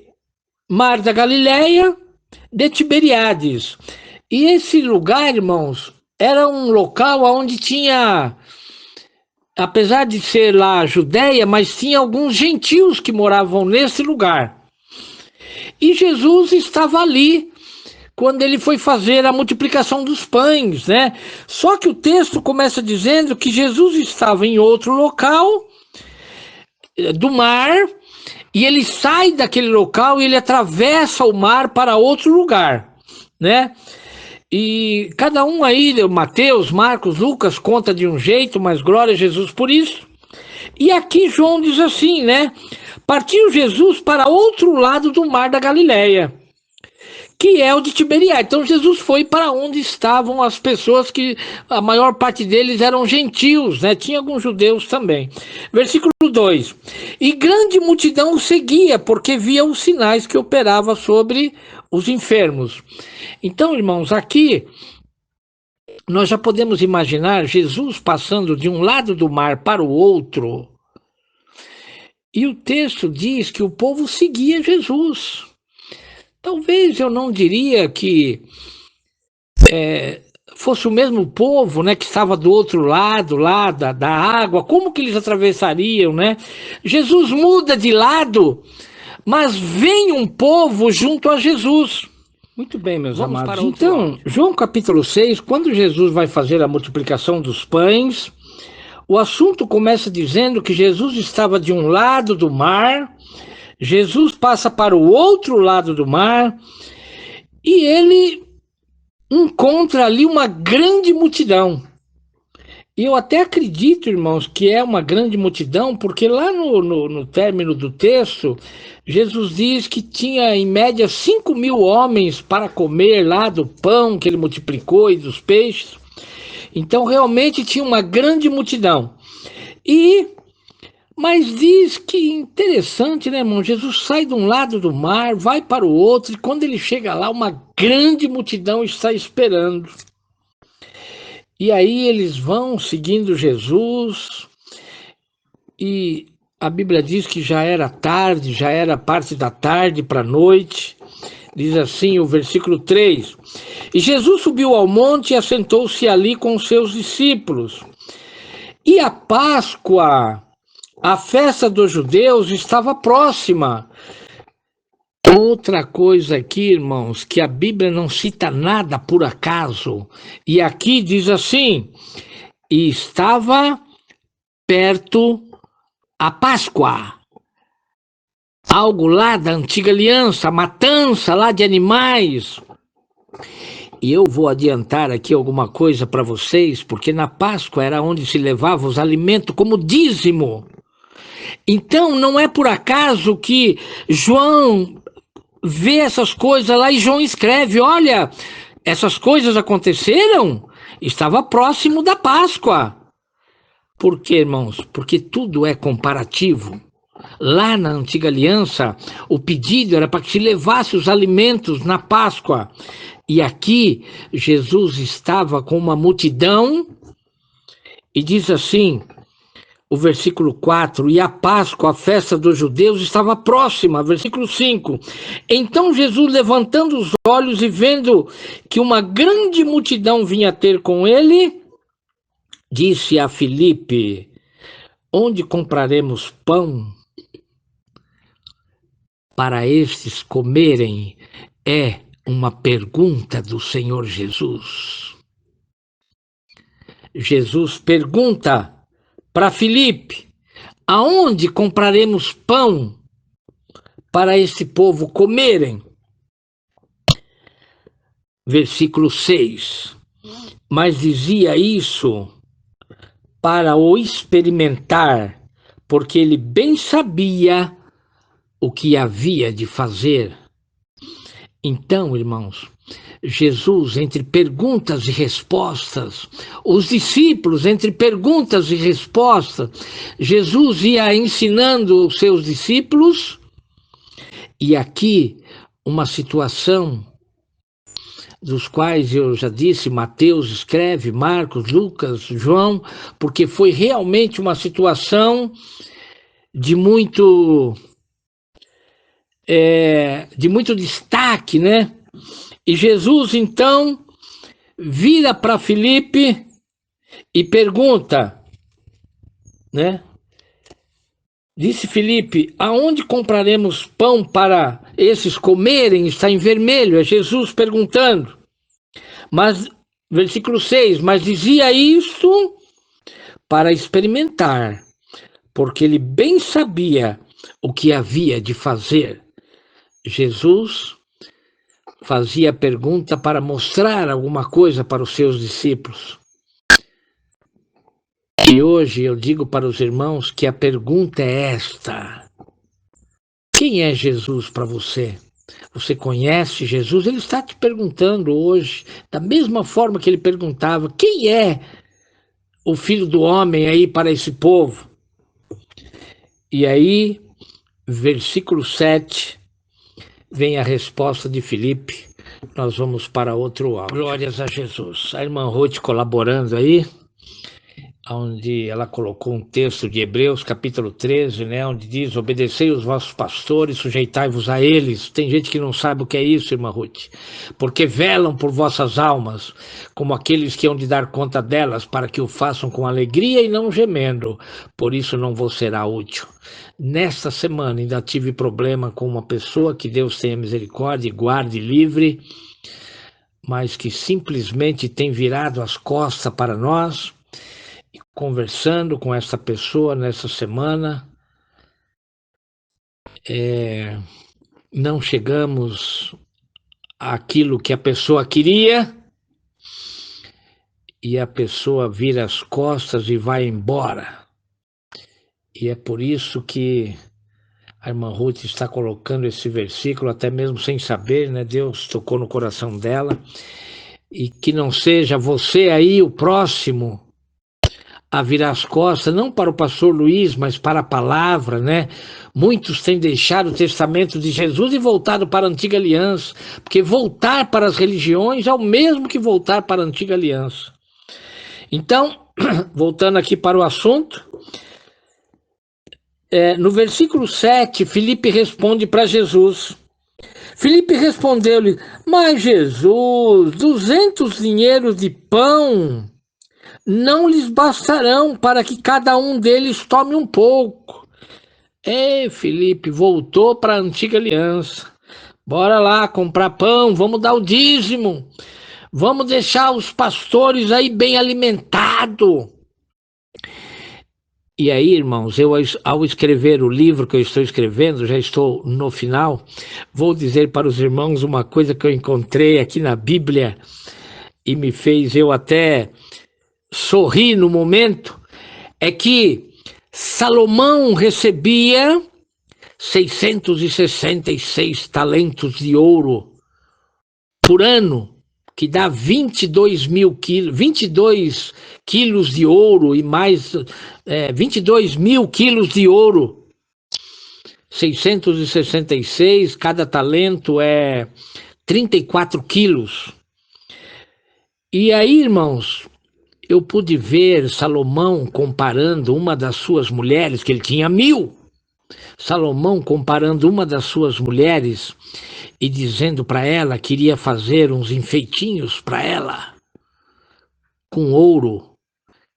Mar da Galileia de Tiberíades. E esse lugar, irmãos, era um local onde tinha, apesar de ser lá a Judéia, mas tinha alguns gentios que moravam nesse lugar. E Jesus estava ali quando ele foi fazer a multiplicação dos pães, né? Só que o texto começa dizendo que Jesus estava em outro local do mar, e ele sai daquele local e ele atravessa o mar para outro lugar, né? E cada um aí, Mateus, Marcos, Lucas, conta de um jeito, mas glória a Jesus por isso. E aqui João diz assim, né? Partiu Jesus para outro lado do mar da Galileia, que é o de Tiberíades. Então Jesus foi para onde estavam as pessoas, que a maior parte deles eram gentios, né? Tinha alguns judeus também. Versículo 2: e grande multidão o seguia, porque via os sinais que operava sobre os enfermos. Então, irmãos, aqui nós já podemos imaginar Jesus passando de um lado do mar para o outro, e o texto diz que o povo seguia Jesus. Talvez eu não diria que fosse o mesmo povo, né, que estava do outro lado lá da água. Como que eles atravessariam, né? Jesus muda de lado, mas vem um povo junto a Jesus. Muito bem, meus amados. Então, João capítulo 6, quando Jesus vai fazer a multiplicação dos pães, o assunto começa dizendo que Jesus estava de um lado do mar, Jesus passa para o outro lado do mar, e ele encontra ali uma grande multidão. E eu até acredito, irmãos, que é uma grande multidão, porque lá no término do texto, Jesus diz que tinha em média 5.000 homens para comer lá do pão que ele multiplicou e dos peixes. Então realmente tinha uma grande multidão. Mas diz que interessante, né, irmão? Jesus sai de um lado do mar, vai para o outro, e quando ele chega lá, uma grande multidão está esperando. E aí eles vão seguindo Jesus, e a Bíblia diz que já era tarde, já era parte da tarde para a noite. Diz assim o versículo 3: E Jesus subiu ao monte e assentou-se ali com os seus discípulos. E a Páscoa, a festa dos judeus, estava próxima. Outra coisa aqui, irmãos, que a Bíblia não cita nada por acaso. E aqui diz assim: e estava perto a Páscoa. Algo lá da antiga aliança, matança lá de animais. E eu vou adiantar aqui alguma coisa para vocês, porque na Páscoa era onde se levava os alimentos como dízimo. Então não é por acaso que João vê essas coisas lá e João escreve: olha, essas coisas aconteceram, estava próximo da Páscoa. Por quê, irmãos? Porque tudo é comparativo. Lá na antiga aliança, o pedido era para que se levasse os alimentos na Páscoa. E aqui, Jesus estava com uma multidão, e diz assim, o versículo 4, e a Páscoa, a festa dos judeus, estava próxima. Versículo 5, então Jesus, levantando os olhos e vendo que uma grande multidão vinha ter com ele, disse a Filipe: onde compraremos pão para estes comerem? É uma pergunta do Senhor Jesus. Jesus pergunta para Filipe: aonde compraremos pão para esse povo comerem? Versículo 6. Mas dizia isso para o experimentar, porque ele bem sabia o que havia de fazer. Então, irmãos, Jesus, entre perguntas e respostas, os discípulos, entre perguntas e respostas, Jesus ia ensinando os seus discípulos, e aqui uma situação dos quais eu já disse, Mateus escreve, Marcos, Lucas, João, porque foi realmente uma situação de muito destaque, né? E Jesus, então, vira para Filipe e pergunta, né? Disse Filipe: aonde compraremos pão para esses comerem? Está em vermelho, é Jesus perguntando. Mas, versículo 6, mas dizia isto para experimentar, porque ele bem sabia o que havia de fazer. Jesus fazia a pergunta para mostrar alguma coisa para os seus discípulos. E hoje eu digo para os irmãos que a pergunta é esta: quem é Jesus para você? Você conhece Jesus? Ele está te perguntando hoje, da mesma forma que ele perguntava: quem é o Filho do Homem aí para esse povo? E aí, versículo 7, vem a resposta de Filipe. Nós vamos para outro áudio. Glórias a Jesus. A irmã Ruth colaborando aí, onde ela colocou um texto de Hebreus, capítulo 13, né, onde diz: obedecei os vossos pastores, sujeitai-vos a eles. Tem gente que não sabe o que é isso, irmã Ruth. Porque velam por vossas almas, como aqueles que hão de dar conta delas, para que o façam com alegria e não gemendo. Por isso não vos será útil. Nesta semana ainda tive problema com uma pessoa, que Deus tenha misericórdia e guarde livre, mas que simplesmente tem virado as costas para nós. Conversando com essa pessoa nessa semana, não chegamos àquilo que a pessoa queria, e a pessoa vira as costas e vai embora. E é por isso que a irmã Ruth está colocando esse versículo, até mesmo sem saber, né? Deus tocou no coração dela. E que não seja você aí o próximo a virar as costas, não para o pastor Luiz, mas para a palavra, né? Muitos têm deixado o testamento de Jesus e voltado para a antiga aliança, porque voltar para as religiões é o mesmo que voltar para a antiga aliança. Então, voltando aqui para o assunto, no versículo 7, Filipe responde para Jesus. Filipe respondeu-lhe: mas Jesus, 200 dinheiros de pão não lhes bastarão para que cada um deles tome um pouco. Filipe voltou para a antiga aliança. Bora lá comprar pão, vamos dar o dízimo, vamos deixar os pastores aí bem alimentados. E aí, irmãos, eu, ao escrever o livro que eu estou escrevendo, já estou no final, vou dizer para os irmãos uma coisa que eu encontrei aqui na Bíblia e me fez eu até sorrir no momento, é que Salomão recebia 666 talentos de ouro por ano, que dá 22 quilos de ouro e mais 22 mil quilos de ouro. 666, cada talento é 34 quilos. E aí, irmãos, eu pude ver Salomão comparando uma das suas mulheres, que ele tinha 1000. Salomão comparando uma das suas mulheres e dizendo para ela que iria fazer uns enfeitinhos para ela com ouro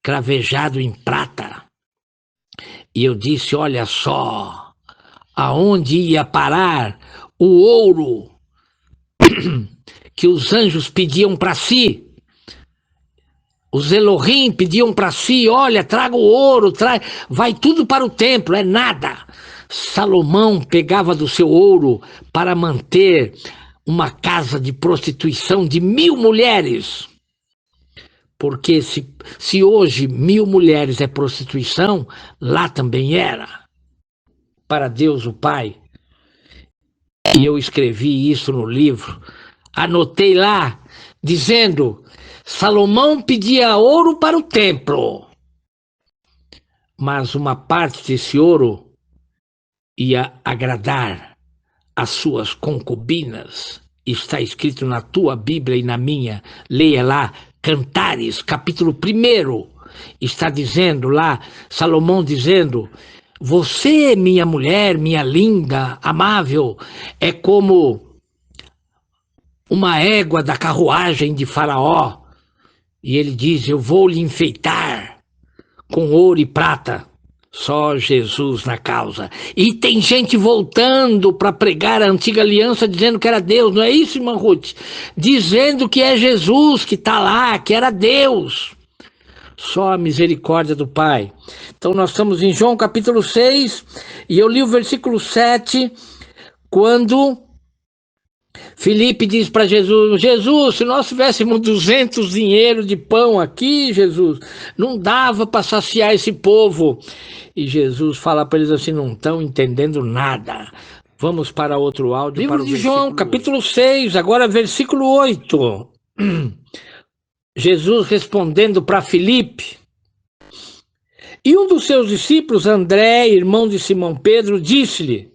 cravejado em prata. E eu disse: olha só, aonde ia parar o ouro que os anjos pediam para si. Os Elohim pediam para si: olha, traga o ouro, vai tudo para o templo, é nada. Salomão pegava do seu ouro para manter uma casa de prostituição de 1000 mulheres. Porque se hoje 1000 mulheres é prostituição, lá também era. Para Deus o Pai. E eu escrevi isso no livro. Anotei lá, dizendo: Salomão pedia ouro para o templo, mas uma parte desse ouro ia agradar as suas concubinas. Está escrito na tua Bíblia e na minha. Leia lá, Cantares, capítulo 1. Está dizendo lá, Salomão dizendo: você, minha mulher, minha linda, amável, é como uma égua da carruagem de Faraó. E ele diz: eu vou lhe enfeitar com ouro e prata. Só Jesus na causa. E tem gente voltando para pregar a antiga aliança dizendo que era Deus. Não é isso, irmã Ruth? Dizendo que é Jesus que está lá, que era Deus. Só a misericórdia do Pai. Então nós estamos em João capítulo 6, e eu li o versículo 7, quando Filipe diz para Jesus: Jesus, se nós tivéssemos 200 dinheiros de pão aqui, Jesus, não dava para saciar esse povo. E Jesus fala para eles assim: não estão entendendo nada. Vamos para outro áudio. Livro de João, capítulo 6, agora versículo 8. Jesus respondendo para Filipe. E um dos seus discípulos, André, irmão de Simão Pedro, disse-lhe: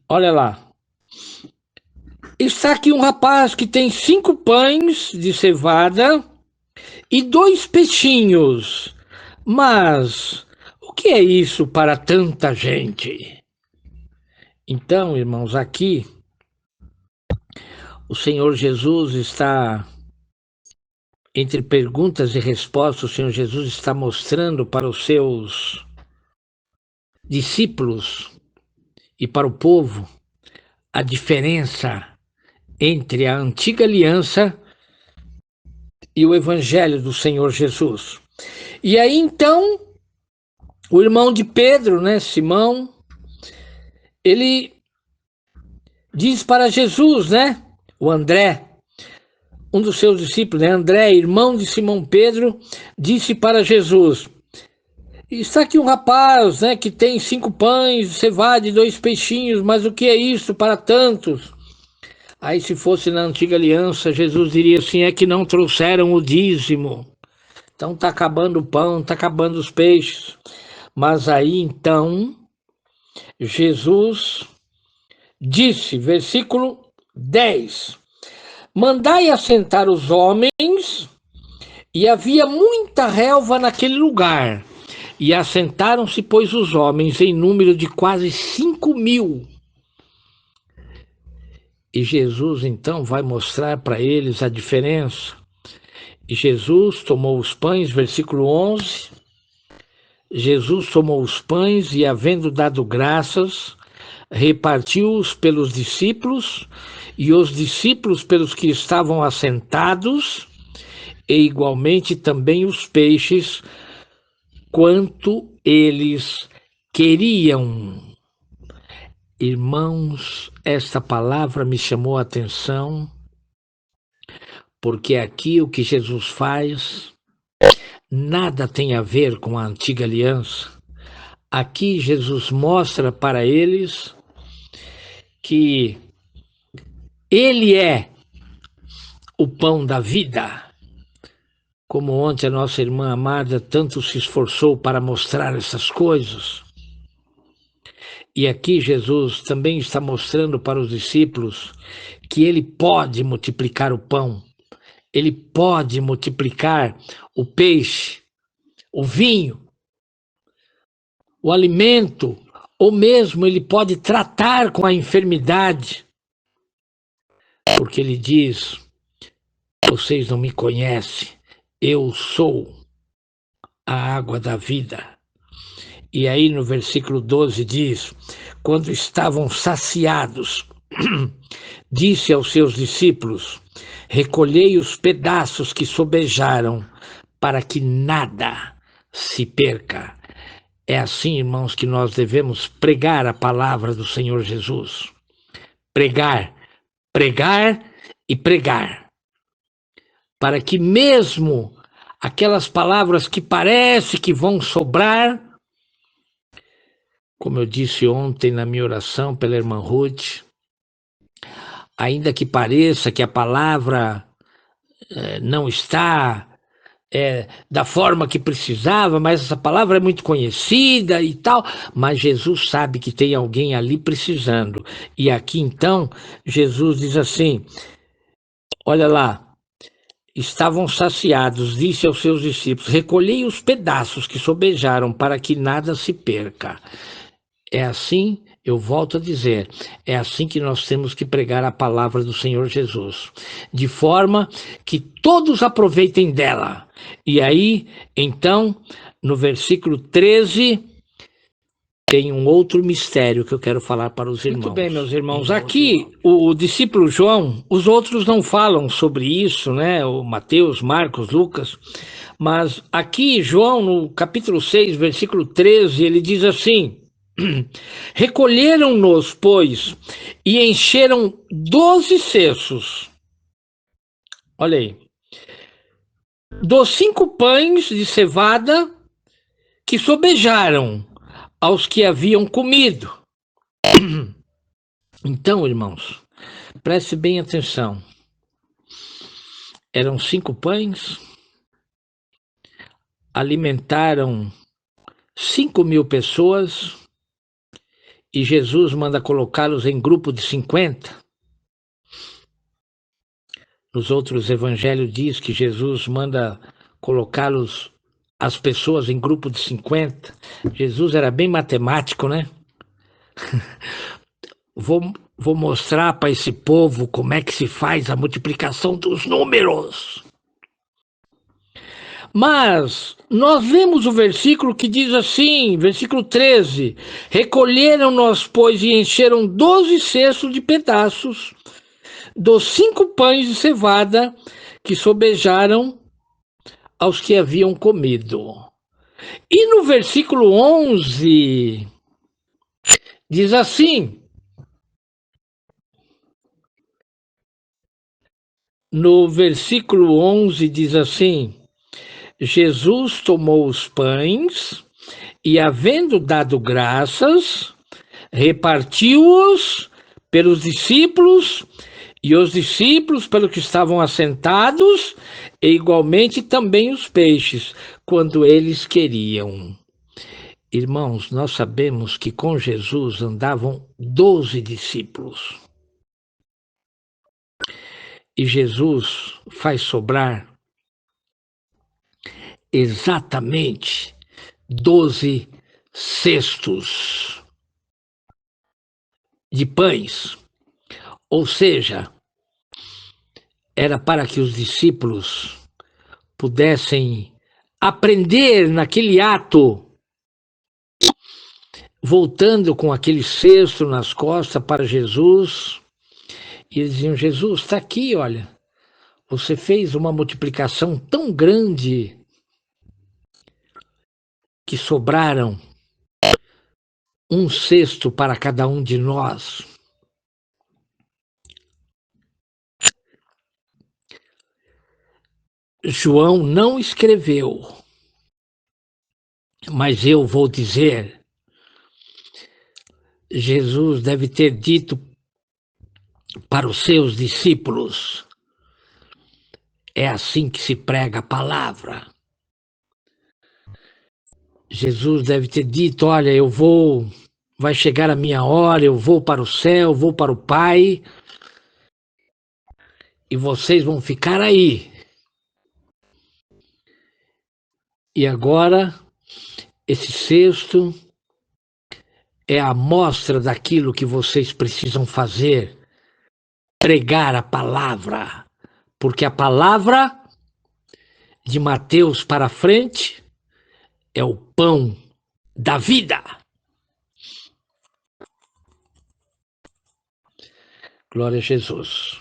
olha lá, está aqui um rapaz que tem 5 pães de cevada e 2 peixinhos. Mas o que é isso para tanta gente? Então, irmãos, aqui o Senhor Jesus está, entre perguntas e respostas, o Senhor Jesus está mostrando para os seus discípulos e para o povo a diferença entre a antiga aliança e o evangelho do Senhor Jesus. E aí então, o irmão de Pedro, né, Simão, ele diz para Jesus, né, o André, um dos seus discípulos, né, André, irmão de Simão Pedro, disse para Jesus: está aqui um rapaz, né, que tem 5 pães de cevada e 2 peixinhos, mas o que é isso para tantos? Aí, se fosse na antiga aliança, Jesus diria assim: é que não trouxeram o dízimo. Então está acabando o pão, está acabando os peixes. Mas aí então, Jesus disse, versículo 10, mandai assentar os homens, e havia muita relva naquele lugar. E assentaram-se, pois, os homens em número de quase 5.000. E Jesus, então, vai mostrar para eles a diferença. E Jesus tomou os pães, versículo 11. Jesus tomou os pães e, havendo dado graças, repartiu-os pelos discípulos, e os discípulos pelos que estavam assentados, e igualmente também os peixes, quanto eles queriam. Irmãos, esta palavra me chamou a atenção, porque aqui o que Jesus faz nada tem a ver com a antiga aliança. Aqui Jesus mostra para eles que Ele é o pão da vida, como ontem a nossa irmã amada tanto se esforçou para mostrar essas coisas. E aqui Jesus também está mostrando para os discípulos que Ele pode multiplicar o pão, Ele pode multiplicar o peixe, o vinho, o alimento, ou mesmo Ele pode tratar com a enfermidade, porque Ele diz: vocês não me conhecem, eu sou a água da vida. E aí no versículo 12 diz: quando estavam saciados, disse aos seus discípulos: recolhei os pedaços que sobejaram, para que nada se perca. É assim, irmãos, que nós devemos pregar a palavra do Senhor Jesus. Pregar, pregar e pregar. Para que mesmo aquelas palavras que parece que vão sobrar, como eu disse ontem na minha oração pela irmã Ruth, ainda que pareça que a palavra não está da forma que precisava, mas essa palavra é muito conhecida e tal, mas Jesus sabe que tem alguém ali precisando. E aqui então, Jesus diz assim, olha lá, estavam saciados, disse aos seus discípulos, recolhei os pedaços que sobejaram para que nada se perca. É assim, eu volto a dizer, é assim que nós temos que pregar a palavra do Senhor Jesus, de forma que todos aproveitem dela. E aí, então, no versículo 13, tem um outro mistério que eu quero falar para os irmãos. Muito bem, meus irmãos, aqui o discípulo João, os outros não falam sobre isso, né? O Mateus, Marcos, Lucas, mas aqui João, no capítulo 6, versículo 13, ele diz assim, recolheram-nos, pois, e encheram 12 cestos. Olha aí. Dos 5 pães de cevada que sobejaram aos que haviam comido. Então, irmãos, preste bem atenção. Eram 5 pães, alimentaram 5.000 pessoas, e Jesus manda colocá-los em grupo de 50. Nos outros evangelhos diz que Jesus manda colocá-los, as pessoas, em grupo de 50. Jesus era bem matemático, né? Vou mostrar para esse povo como é que se faz a multiplicação dos números. Mas nós vemos o versículo que diz assim, versículo 13, recolheram-nos, pois, e encheram 12 cestos de pedaços dos 5 pães de cevada que sobejaram aos que haviam comido. E no versículo 11, diz assim, no versículo 11 diz assim, Jesus tomou os pães e, havendo dado graças, repartiu-os pelos discípulos, e os discípulos pelos que estavam assentados, e igualmente também os peixes, quando eles queriam. Irmãos, nós sabemos que com Jesus andavam 12 discípulos. E Jesus faz sobrar exatamente 12 cestos de pães. Ou seja, era para que os discípulos pudessem aprender naquele ato, voltando com aquele cesto nas costas para Jesus, e eles diziam: Jesus, está aqui, olha, você fez uma multiplicação tão grande que sobraram um cesto para cada um de nós. João não escreveu, mas eu vou dizer, Jesus deve ter dito para os seus discípulos: é assim que se prega a palavra. Jesus deve ter dito: olha, vai chegar a minha hora, eu vou para o céu, vou para o Pai, e vocês vão ficar aí. E agora, esse cesto é a amostra daquilo que vocês precisam fazer, pregar a palavra, porque a palavra de Mateus para frente é o pão da vida. Glória a Jesus.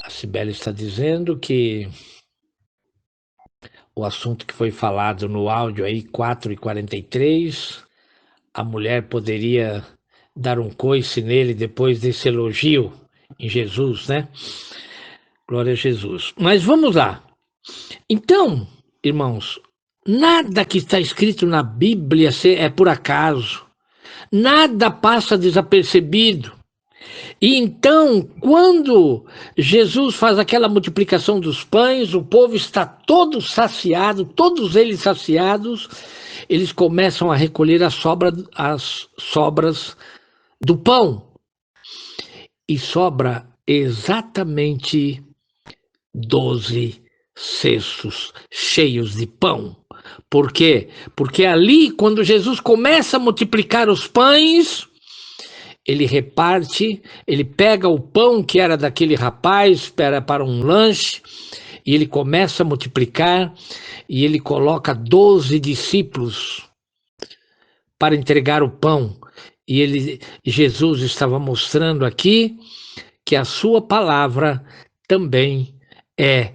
A Cibele está dizendo que o assunto que foi falado no áudio aí, 4h43, a mulher poderia dar um coice nele depois desse elogio em Jesus, né? Glória a Jesus. Mas vamos lá. Então, irmãos, nada que está escrito na Bíblia é por acaso. Nada passa desapercebido. E então, quando Jesus faz aquela multiplicação dos pães, o povo está todo saciado, todos eles saciados, eles começam a recolher as sobras do pão. E sobra exatamente 12 cestos cheios de pão. Por quê? Porque ali, quando Jesus começa a multiplicar os pães, ele reparte, ele pega o pão que era daquele rapaz, para um lanche, e ele começa a multiplicar, e ele coloca 12 discípulos para entregar o pão. E Jesus estava mostrando aqui que a sua palavra também é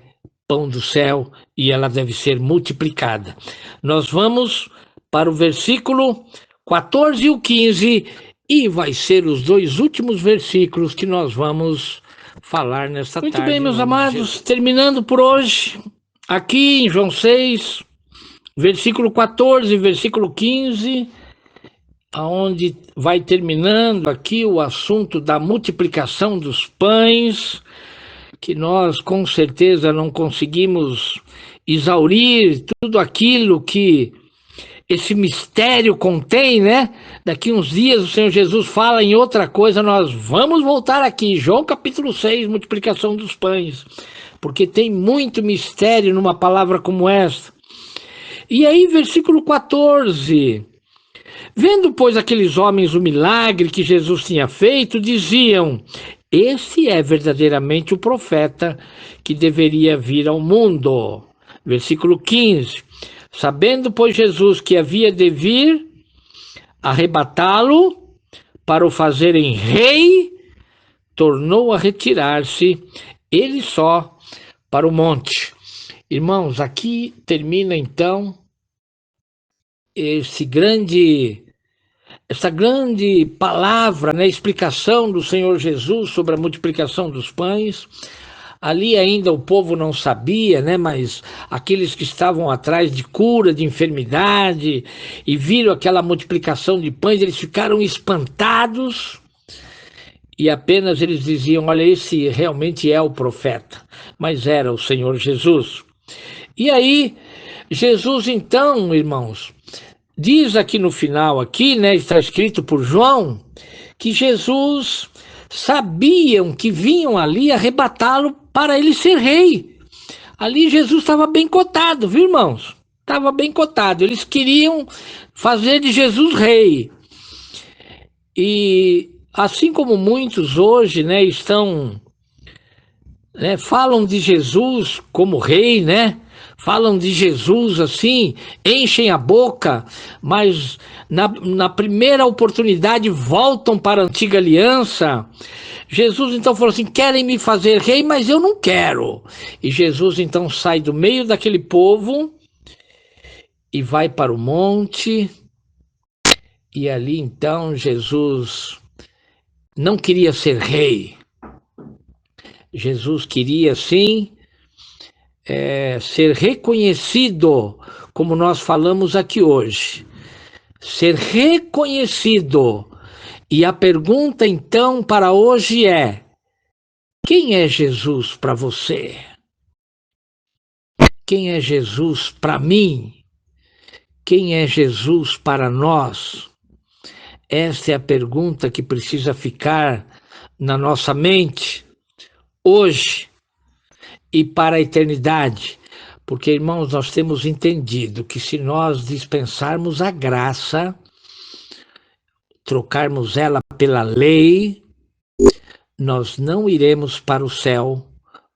pão do céu e ela deve ser multiplicada. Nós vamos para o versículo 14 e o 15, e vai ser os dois últimos versículos que nós vamos falar nesta tarde. Muito bem, meus amados, terminando por hoje, aqui em João 6, versículo 14 e versículo 15, onde vai terminando aqui o assunto da multiplicação dos pães, que nós com certeza não conseguimos exaurir tudo aquilo que esse mistério contém, né? Daqui uns dias o Senhor Jesus fala em outra coisa, nós vamos voltar aqui, João capítulo 6, multiplicação dos pães, porque tem muito mistério numa palavra como esta. E aí, versículo 14, vendo, pois, aqueles homens o milagre que Jesus tinha feito, diziam: esse é verdadeiramente o profeta que deveria vir ao mundo. Versículo 15, sabendo, pois, Jesus que havia de vir arrebatá-lo para o fazerem rei, tornou a retirar-se, ele só, para o monte. Irmãos, aqui termina então essa grande palavra, né, explicação do Senhor Jesus sobre a multiplicação dos pães. Ali ainda o povo não sabia, né, mas aqueles que estavam atrás de cura, de enfermidade, e viram aquela multiplicação de pães, eles ficaram espantados, e apenas eles diziam: olha, esse realmente é o profeta, mas era o Senhor Jesus. E aí, Jesus então, irmãos, diz aqui no final, aqui, né, está escrito por João, que Jesus sabiam que vinham ali arrebatá-lo para ele ser rei. Ali Jesus estava bem cotado, viu, irmãos? estava bem cotado. Eles queriam fazer de Jesus rei. E assim como muitos hoje, né, estão, né, falam de Jesus como rei, né? Falam de Jesus assim, enchem a boca, mas na primeira oportunidade voltam para a antiga aliança. Jesus então falou assim: querem me fazer rei, mas eu não quero. E Jesus então sai do meio daquele povo e vai para o monte. E ali então Jesus não queria ser rei. Jesus queria sim ser reconhecido, como nós falamos aqui hoje. Ser reconhecido. E a pergunta então para hoje é: quem é Jesus para você? Quem é Jesus para mim? Quem é Jesus para nós? Esta é a pergunta que precisa ficar na nossa mente hoje e para a eternidade. Porque, irmãos, nós temos entendido que se nós dispensarmos a graça, trocarmos ela pela lei, nós não iremos para o céu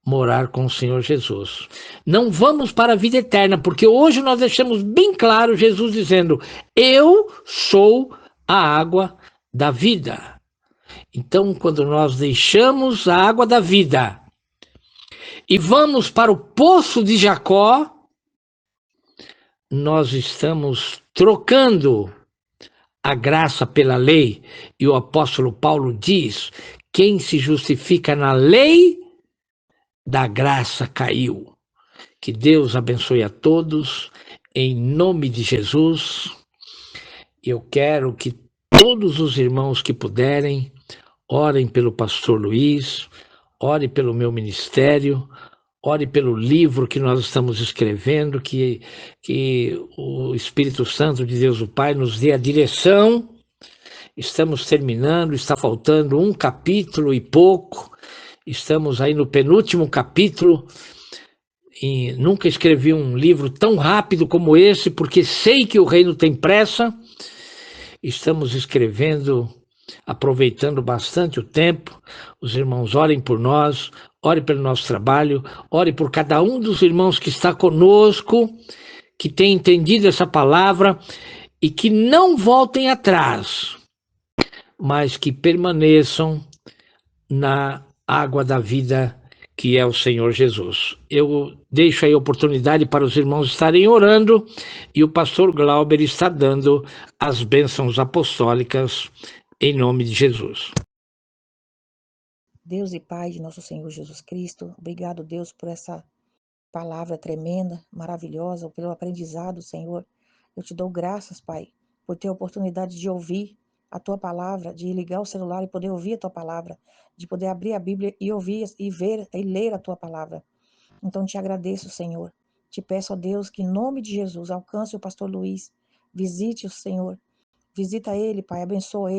morar com o Senhor Jesus. Não vamos para a vida eterna, porque hoje nós deixamos bem claro Jesus dizendo: eu sou a água da vida. Então, quando nós deixamos a água da vida e vamos para o poço de Jacó, nós estamos trocando a graça pela lei. E o apóstolo Paulo diz: quem se justifica na lei, da graça caiu. Que Deus abençoe a todos, em nome de Jesus. Eu quero que todos os irmãos que puderem, orem pelo pastor Luiz, ore pelo meu ministério, ore pelo livro que nós estamos escrevendo, que o Espírito Santo de Deus o Pai nos dê a direção. Estamos terminando, está faltando um capítulo e pouco, estamos aí no penúltimo capítulo. E nunca escrevi um livro tão rápido como esse, porque sei que o reino tem pressa. Estamos escrevendo, aproveitando bastante o tempo. Os irmãos orem por nós, orem pelo nosso trabalho, orem por cada um dos irmãos que está conosco, que tem entendido essa palavra e que não voltem atrás, mas que permaneçam na água da vida, que é o Senhor Jesus. Eu deixo aí a oportunidade para os irmãos estarem orando e o pastor Glauber está dando as bênçãos apostólicas em nome de Jesus. Deus e Pai de nosso Senhor Jesus Cristo, obrigado, Deus, por essa palavra tremenda, maravilhosa, pelo aprendizado, Senhor. Eu te dou graças, Pai, por ter a oportunidade de ouvir a Tua palavra, de ligar o celular e poder ouvir a Tua palavra, de poder abrir a Bíblia e ouvir e ver e ler a Tua palavra. Então te agradeço, Senhor. Te peço, ó Deus, que em nome de Jesus alcance o pastor Luiz, visite o Senhor. Visita ele, Pai, abençoa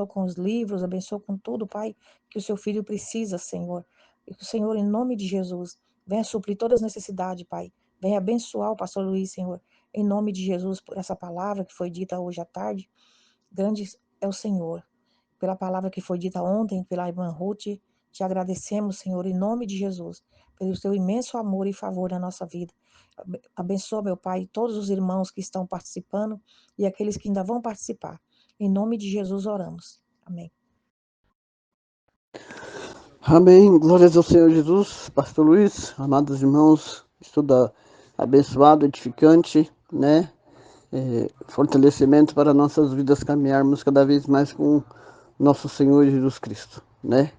com os livros, abençoa com tudo, Pai, que o seu filho precisa, Senhor. E que o Senhor, em nome de Jesus, venha suprir todas as necessidades, Pai. Venha abençoar o pastor Luiz, Senhor, em nome de Jesus, por essa palavra que foi dita hoje à tarde. Grande é o Senhor. Pela palavra que foi dita ontem, pela irmã Ruth, te agradecemos, Senhor, em nome de Jesus, pelo seu imenso amor e favor na nossa vida. Abençoa, meu Pai, todos os irmãos que estão participando e aqueles que ainda vão participar. Em nome de Jesus oramos. Amém. Amém. Glórias ao Senhor Jesus. Pastor Luiz, amados irmãos, estudo abençoado, edificante, né? Fortalecimento para nossas vidas caminharmos cada vez mais com nosso Senhor Jesus Cristo, né?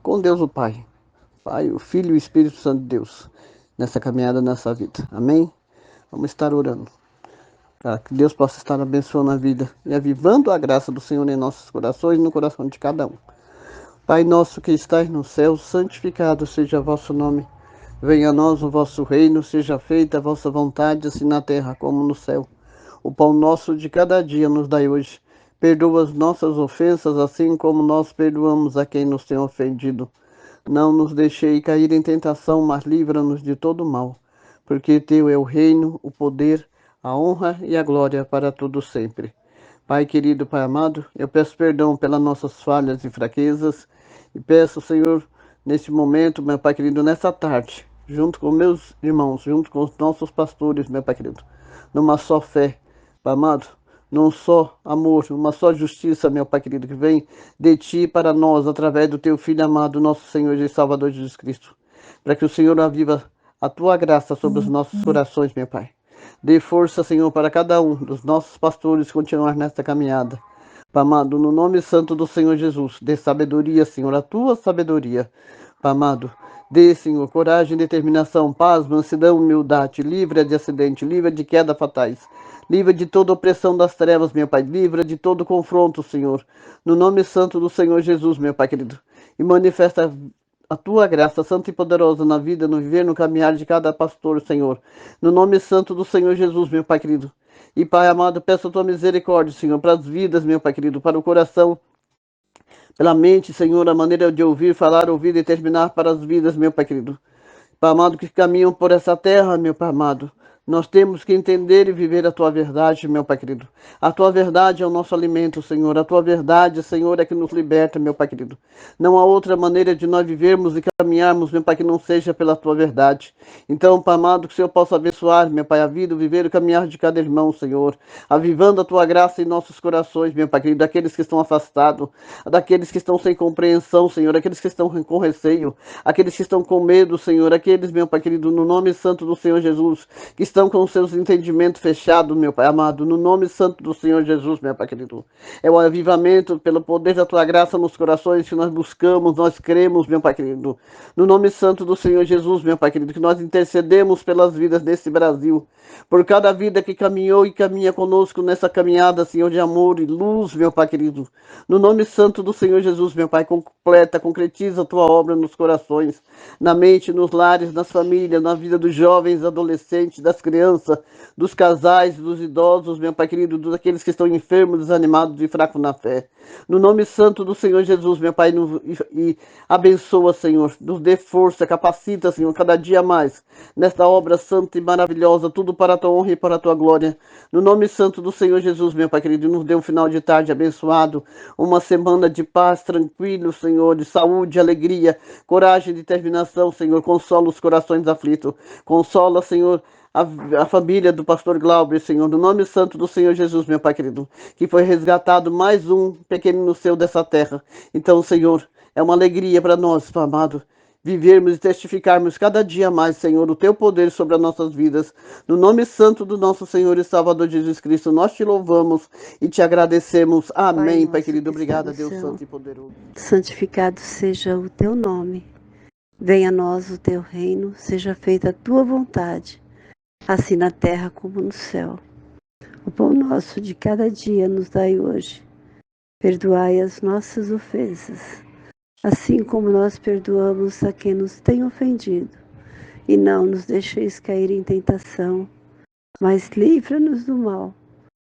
Com Deus o Pai, o Filho e o Espírito Santo de Deus, nessa caminhada, nessa vida. Amém? Vamos estar orando, para que Deus possa estar abençoando a vida e avivando a graça do Senhor em nossos corações e no coração de cada um. Pai nosso que estais no céu, santificado seja vosso nome. Venha a nós o vosso reino, seja feita a vossa vontade, assim na terra como no céu. O pão nosso de cada dia nos dai hoje. Perdoa as nossas ofensas, assim como nós perdoamos a quem nos tem ofendido. Não nos deixei cair em tentação, mas livra-nos de todo mal. Porque teu é o reino, o poder, a honra e a glória para todos sempre. Pai querido, Pai amado, eu peço perdão pelas nossas falhas e fraquezas e peço, Senhor, neste momento, meu Pai querido, nessa tarde, junto com meus irmãos, junto com os nossos pastores, meu Pai querido, numa só fé, Pai amado, num só amor, uma só justiça, meu Pai querido, que vem de Ti para nós, através do Teu Filho amado, nosso Senhor e Salvador Jesus Cristo, para que o Senhor aviva a Tua graça sobre os nossos corações, meu Pai. Dê força, Senhor, para cada um dos nossos pastores continuar nesta caminhada. Pai amado, no nome santo do Senhor Jesus, dê sabedoria, Senhor, a tua sabedoria. Pai amado, dê, Senhor, coragem, determinação, paz, mansidão, humildade, livre de acidente, livre de queda fatais. Livre de toda opressão das trevas, meu Pai. Livre de todo confronto, Senhor. No nome santo do Senhor Jesus, meu Pai querido. E manifesta a tua graça santa e poderosa na vida, no viver, no caminhar de cada pastor, Senhor. No nome santo do Senhor Jesus, meu Pai querido. E Pai amado, peço a tua misericórdia, Senhor, para as vidas, meu Pai querido, para o coração, pela mente, Senhor, a maneira de ouvir, falar, ouvir e terminar para as vidas, meu Pai querido. Pai amado, que caminham por essa terra, meu Pai amado. Nós temos que entender e viver a Tua verdade, meu Pai querido. A Tua verdade é o nosso alimento, Senhor. A Tua verdade, Senhor, é que nos liberta, meu Pai querido. Não há outra maneira de nós vivermos e caminharmos, meu Pai, que não seja pela Tua verdade. Então, Pai amado, que o Senhor possa abençoar, meu Pai, a vida, o viver e o caminhar de cada irmão, Senhor. Avivando a Tua graça em nossos corações, meu Pai querido. Daqueles que estão afastados, daqueles que estão sem compreensão, Senhor. Aqueles que estão com receio, aqueles que estão com medo, Senhor. Aqueles, meu Pai querido, no nome santo do Senhor Jesus, que estão com os seus entendimentos fechados, meu Pai amado, no nome santo do Senhor Jesus, meu Pai querido. É o avivamento pelo poder da Tua graça nos corações que nós buscamos, nós cremos, meu Pai querido. No nome santo do Senhor Jesus, meu Pai querido, que nós intercedemos pelas vidas desse Brasil, por cada vida que caminhou e caminha conosco nessa caminhada, Senhor, de amor e luz, meu Pai querido. No nome santo do Senhor Jesus, meu Pai, completa, concretiza a Tua obra nos corações, na mente, nos lares, nas famílias, na vida dos jovens, adolescentes, das crianças, dos casais, dos idosos, meu Pai querido, daqueles que estão enfermos, desanimados e fracos na fé. No nome santo do Senhor Jesus, meu Pai, e abençoa, Senhor, nos dê força, capacita, Senhor, cada dia mais, nesta obra santa e maravilhosa, tudo para a Tua honra e para a Tua glória. No nome santo do Senhor Jesus, meu Pai querido, nos dê um final de tarde abençoado, uma semana de paz, tranquilo, Senhor, de saúde, alegria, coragem, determinação, Senhor. Consola os corações aflitos. Consola, Senhor, a família do pastor Glauber, Senhor, no nome santo do Senhor Jesus, meu Pai querido, que foi resgatado mais um pequenino seu dessa terra. Então, Senhor, é uma alegria para nós, Pai amado, vivermos e testificarmos cada dia mais, Senhor, o Teu poder sobre as nossas vidas. No nome santo do nosso Senhor e Salvador Jesus Cristo, nós Te louvamos e Te agradecemos. Amém, Pai querido. Obrigada, Deus Santo e Poderoso. Santificado seja o Teu nome. Venha a nós o Teu reino, seja feita a Tua vontade, assim na terra como no céu. O pão nosso de cada dia nos dai hoje. Perdoai as nossas ofensas, assim como nós perdoamos a quem nos tem ofendido. E não nos deixeis cair em tentação, mas livra-nos do mal,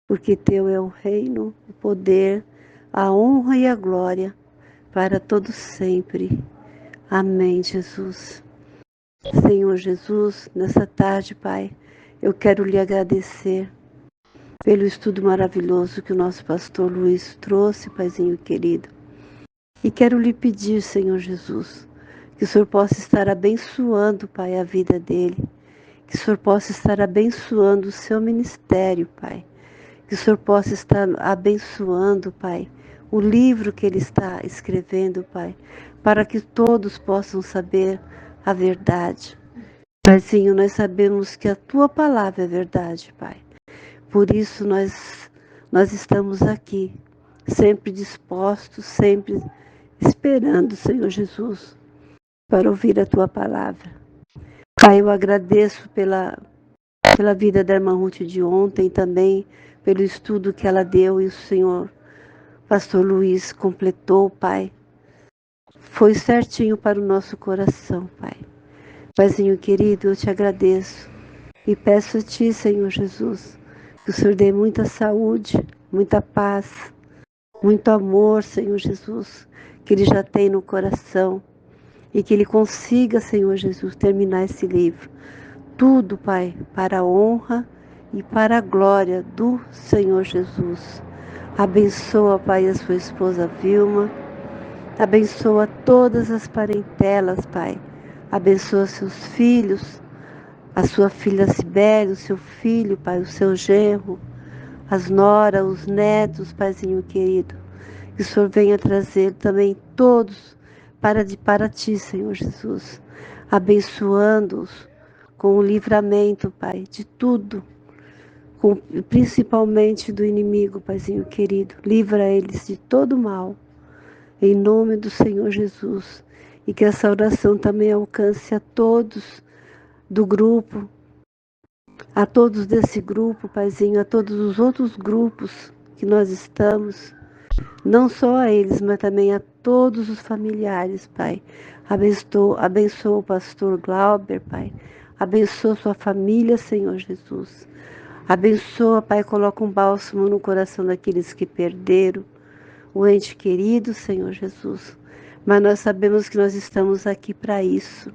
porque Teu é o reino, o poder, a honra e a glória, para todos sempre. Amém, Jesus. Senhor Jesus, nessa tarde, Pai, eu quero lhe agradecer pelo estudo maravilhoso que o nosso pastor Luiz trouxe, Paizinho querido. E quero lhe pedir, Senhor Jesus, que o Senhor possa estar abençoando, Pai, a vida dele. Que o Senhor possa estar abençoando o seu ministério, Pai. Que o Senhor possa estar abençoando, Pai, o livro que ele está escrevendo, Pai, para que todos possam saber a verdade. Paizinho, nós sabemos que a Tua palavra é verdade, Pai. Por isso nós estamos aqui, sempre dispostos, sempre esperando, Senhor Jesus, para ouvir a Tua palavra. Pai, eu agradeço pela vida da irmã Ruth de ontem, também pelo estudo que ela deu e o Senhor, pastor Luiz, completou, Pai. Foi certinho para o nosso coração, Pai. Paizinho querido, eu te agradeço e peço a Ti, Senhor Jesus, que o Senhor dê muita saúde, muita paz, muito amor, Senhor Jesus, que Ele já tem no coração e que Ele consiga, Senhor Jesus, terminar esse livro. Tudo, Pai, para a honra e para a glória do Senhor Jesus. Abençoa, Pai, a sua esposa Vilma. Abençoa todas as parentelas, Pai. Abençoa seus filhos, a sua filha Cibele, o seu filho, Pai, o seu genro, as noras, os netos, Paizinho querido. Que o Senhor venha trazer também todos para ti, Senhor Jesus. Abençoando-os com o livramento, Pai, de tudo. Principalmente do inimigo, Paizinho querido. Livra eles de todo mal. Em nome do Senhor Jesus. E que essa oração também alcance a todos do grupo, a todos desse grupo, Paizinho, a todos os outros grupos que nós estamos, não só a eles, mas também a todos os familiares, Pai. Abençoa o pastor Glauber, Pai. Abençoa sua família, Senhor Jesus. Abençoa, Pai, coloca um bálsamo no coração daqueles que perderam o ente querido, Senhor Jesus. Mas nós sabemos que nós estamos aqui para isso.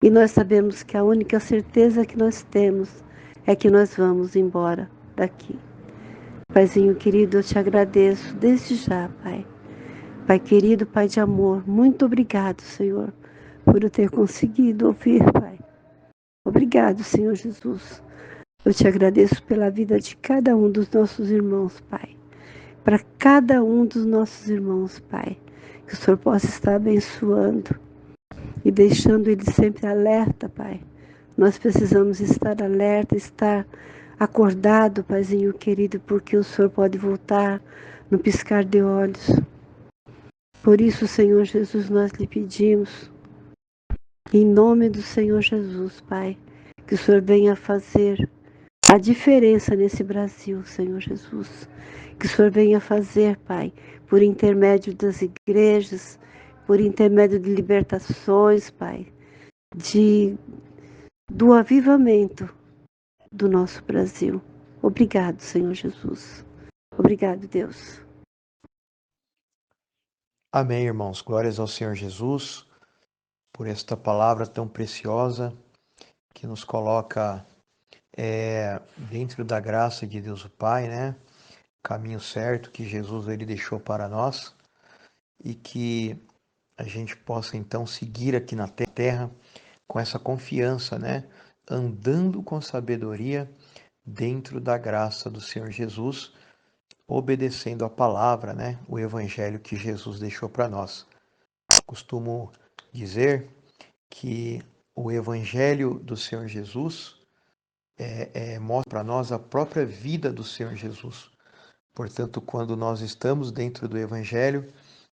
E nós sabemos que a única certeza que nós temos é que nós vamos embora daqui. Paizinho querido, eu te agradeço desde já, Pai. Pai querido, Pai de amor, muito obrigado, Senhor, por eu ter conseguido ouvir, Pai. Obrigado, Senhor Jesus. Eu te agradeço pela vida de cada um dos nossos irmãos, Pai. Para cada um dos nossos irmãos, Pai. Que o Senhor possa estar abençoando e deixando eles sempre alerta, Pai. Nós precisamos estar alerta, estar acordado, Paizinho querido, porque o Senhor pode voltar no piscar de olhos. Por isso, Senhor Jesus, nós lhe pedimos, em nome do Senhor Jesus, Pai, que o Senhor venha fazer a diferença nesse Brasil, Senhor Jesus. Que o Senhor venha fazer, Pai, por intermédio das igrejas, por intermédio de libertações, Pai, do avivamento do nosso Brasil. Obrigado, Senhor Jesus. Obrigado, Deus. Amém, irmãos. Glórias ao Senhor Jesus por esta palavra tão preciosa que nos coloca dentro da graça de Deus o Pai, né? Caminho certo que Jesus ele deixou para nós e que a gente possa então seguir aqui na terra com essa confiança, né? Andando com sabedoria dentro da graça do Senhor Jesus, obedecendo a palavra, né? O evangelho que Jesus deixou para nós. Costumo dizer que o evangelho do Senhor Jesus mostra para nós a própria vida do Senhor Jesus. Portanto, quando nós estamos dentro do evangelho,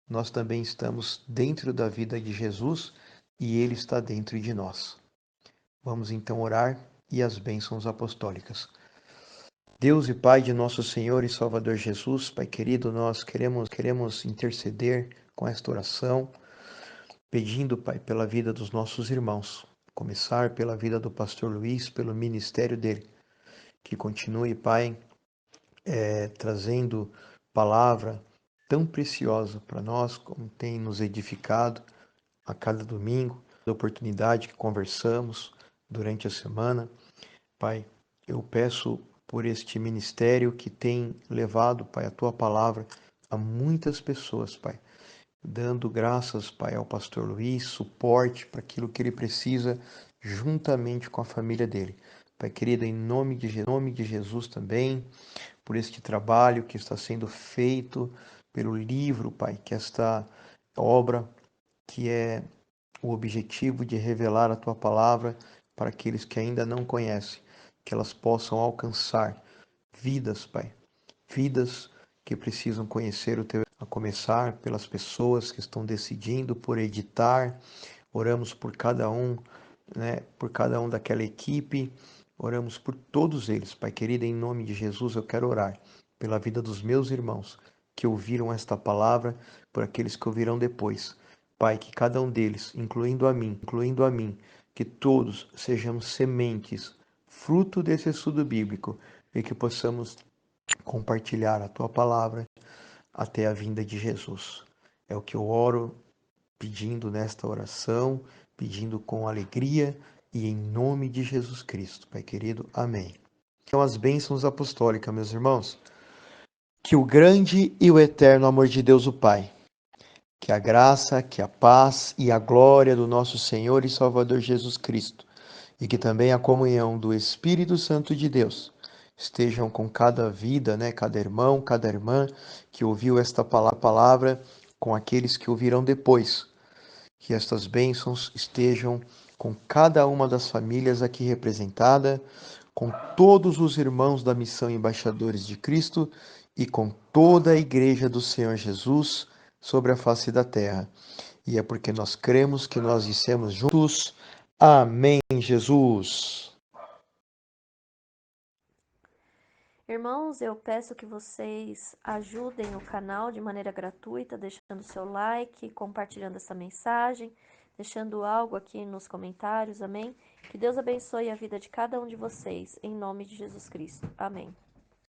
nós também estamos dentro da vida de Jesus e ele está dentro de nós. Vamos então orar e as bênçãos apostólicas. Deus e Pai de nosso Senhor e Salvador Jesus, Pai querido, nós queremos interceder com esta oração, pedindo, Pai, pela vida dos nossos irmãos, começar pela vida do pastor Luiz, pelo ministério dele, que continue, Pai, trazendo palavra tão preciosa para nós, como tem nos edificado a cada domingo, da oportunidade que conversamos durante a semana. Pai, eu peço por este ministério que tem levado, Pai, a Tua palavra a muitas pessoas, Pai, dando graças, Pai, ao pastor Luiz, suporte para aquilo que ele precisa, juntamente com a família dele. Pai querido, em nome de Jesus também, por este trabalho que está sendo feito, pelo livro, Pai, que esta obra, que é o objetivo de revelar a Tua palavra para aqueles que ainda não conhecem, que elas possam alcançar vidas, Pai, vidas que precisam conhecer o Teu, a começar pelas pessoas que estão decidindo por editar. Oramos por cada um, né, por cada um daquela equipe, oramos por todos eles, Pai querido, em nome de Jesus eu quero orar pela vida dos meus irmãos que ouviram esta palavra, por aqueles que ouvirão depois. Pai, que cada um deles, incluindo a mim, que todos sejamos sementes, fruto desse estudo bíblico, e que possamos compartilhar a Tua palavra até a vinda de Jesus. É o que eu oro, pedindo nesta oração, pedindo com alegria e em nome de Jesus Cristo. Pai querido, amém. São as bênçãos apostólicas, meus irmãos. Que o grande e o eterno amor de Deus, o Pai, que a graça, que a paz e a glória do nosso Senhor e Salvador Jesus Cristo, e que também a comunhão do Espírito Santo de Deus estejam com cada vida, né, cada irmão, cada irmã que ouviu esta palavra, com aqueles que ouvirão depois. Que estas bênçãos estejam com cada uma das famílias aqui representada, com todos os irmãos da missão Embaixadores de Cristo e com toda a Igreja do Senhor Jesus sobre a face da terra. E é porque nós cremos que nós dissemos juntos: Amém, Jesus. Irmãos, eu peço que vocês ajudem o canal de maneira gratuita, deixando seu like, compartilhando essa mensagem, deixando algo aqui nos comentários, amém? Que Deus abençoe a vida de cada um de vocês, em nome de Jesus Cristo. Amém.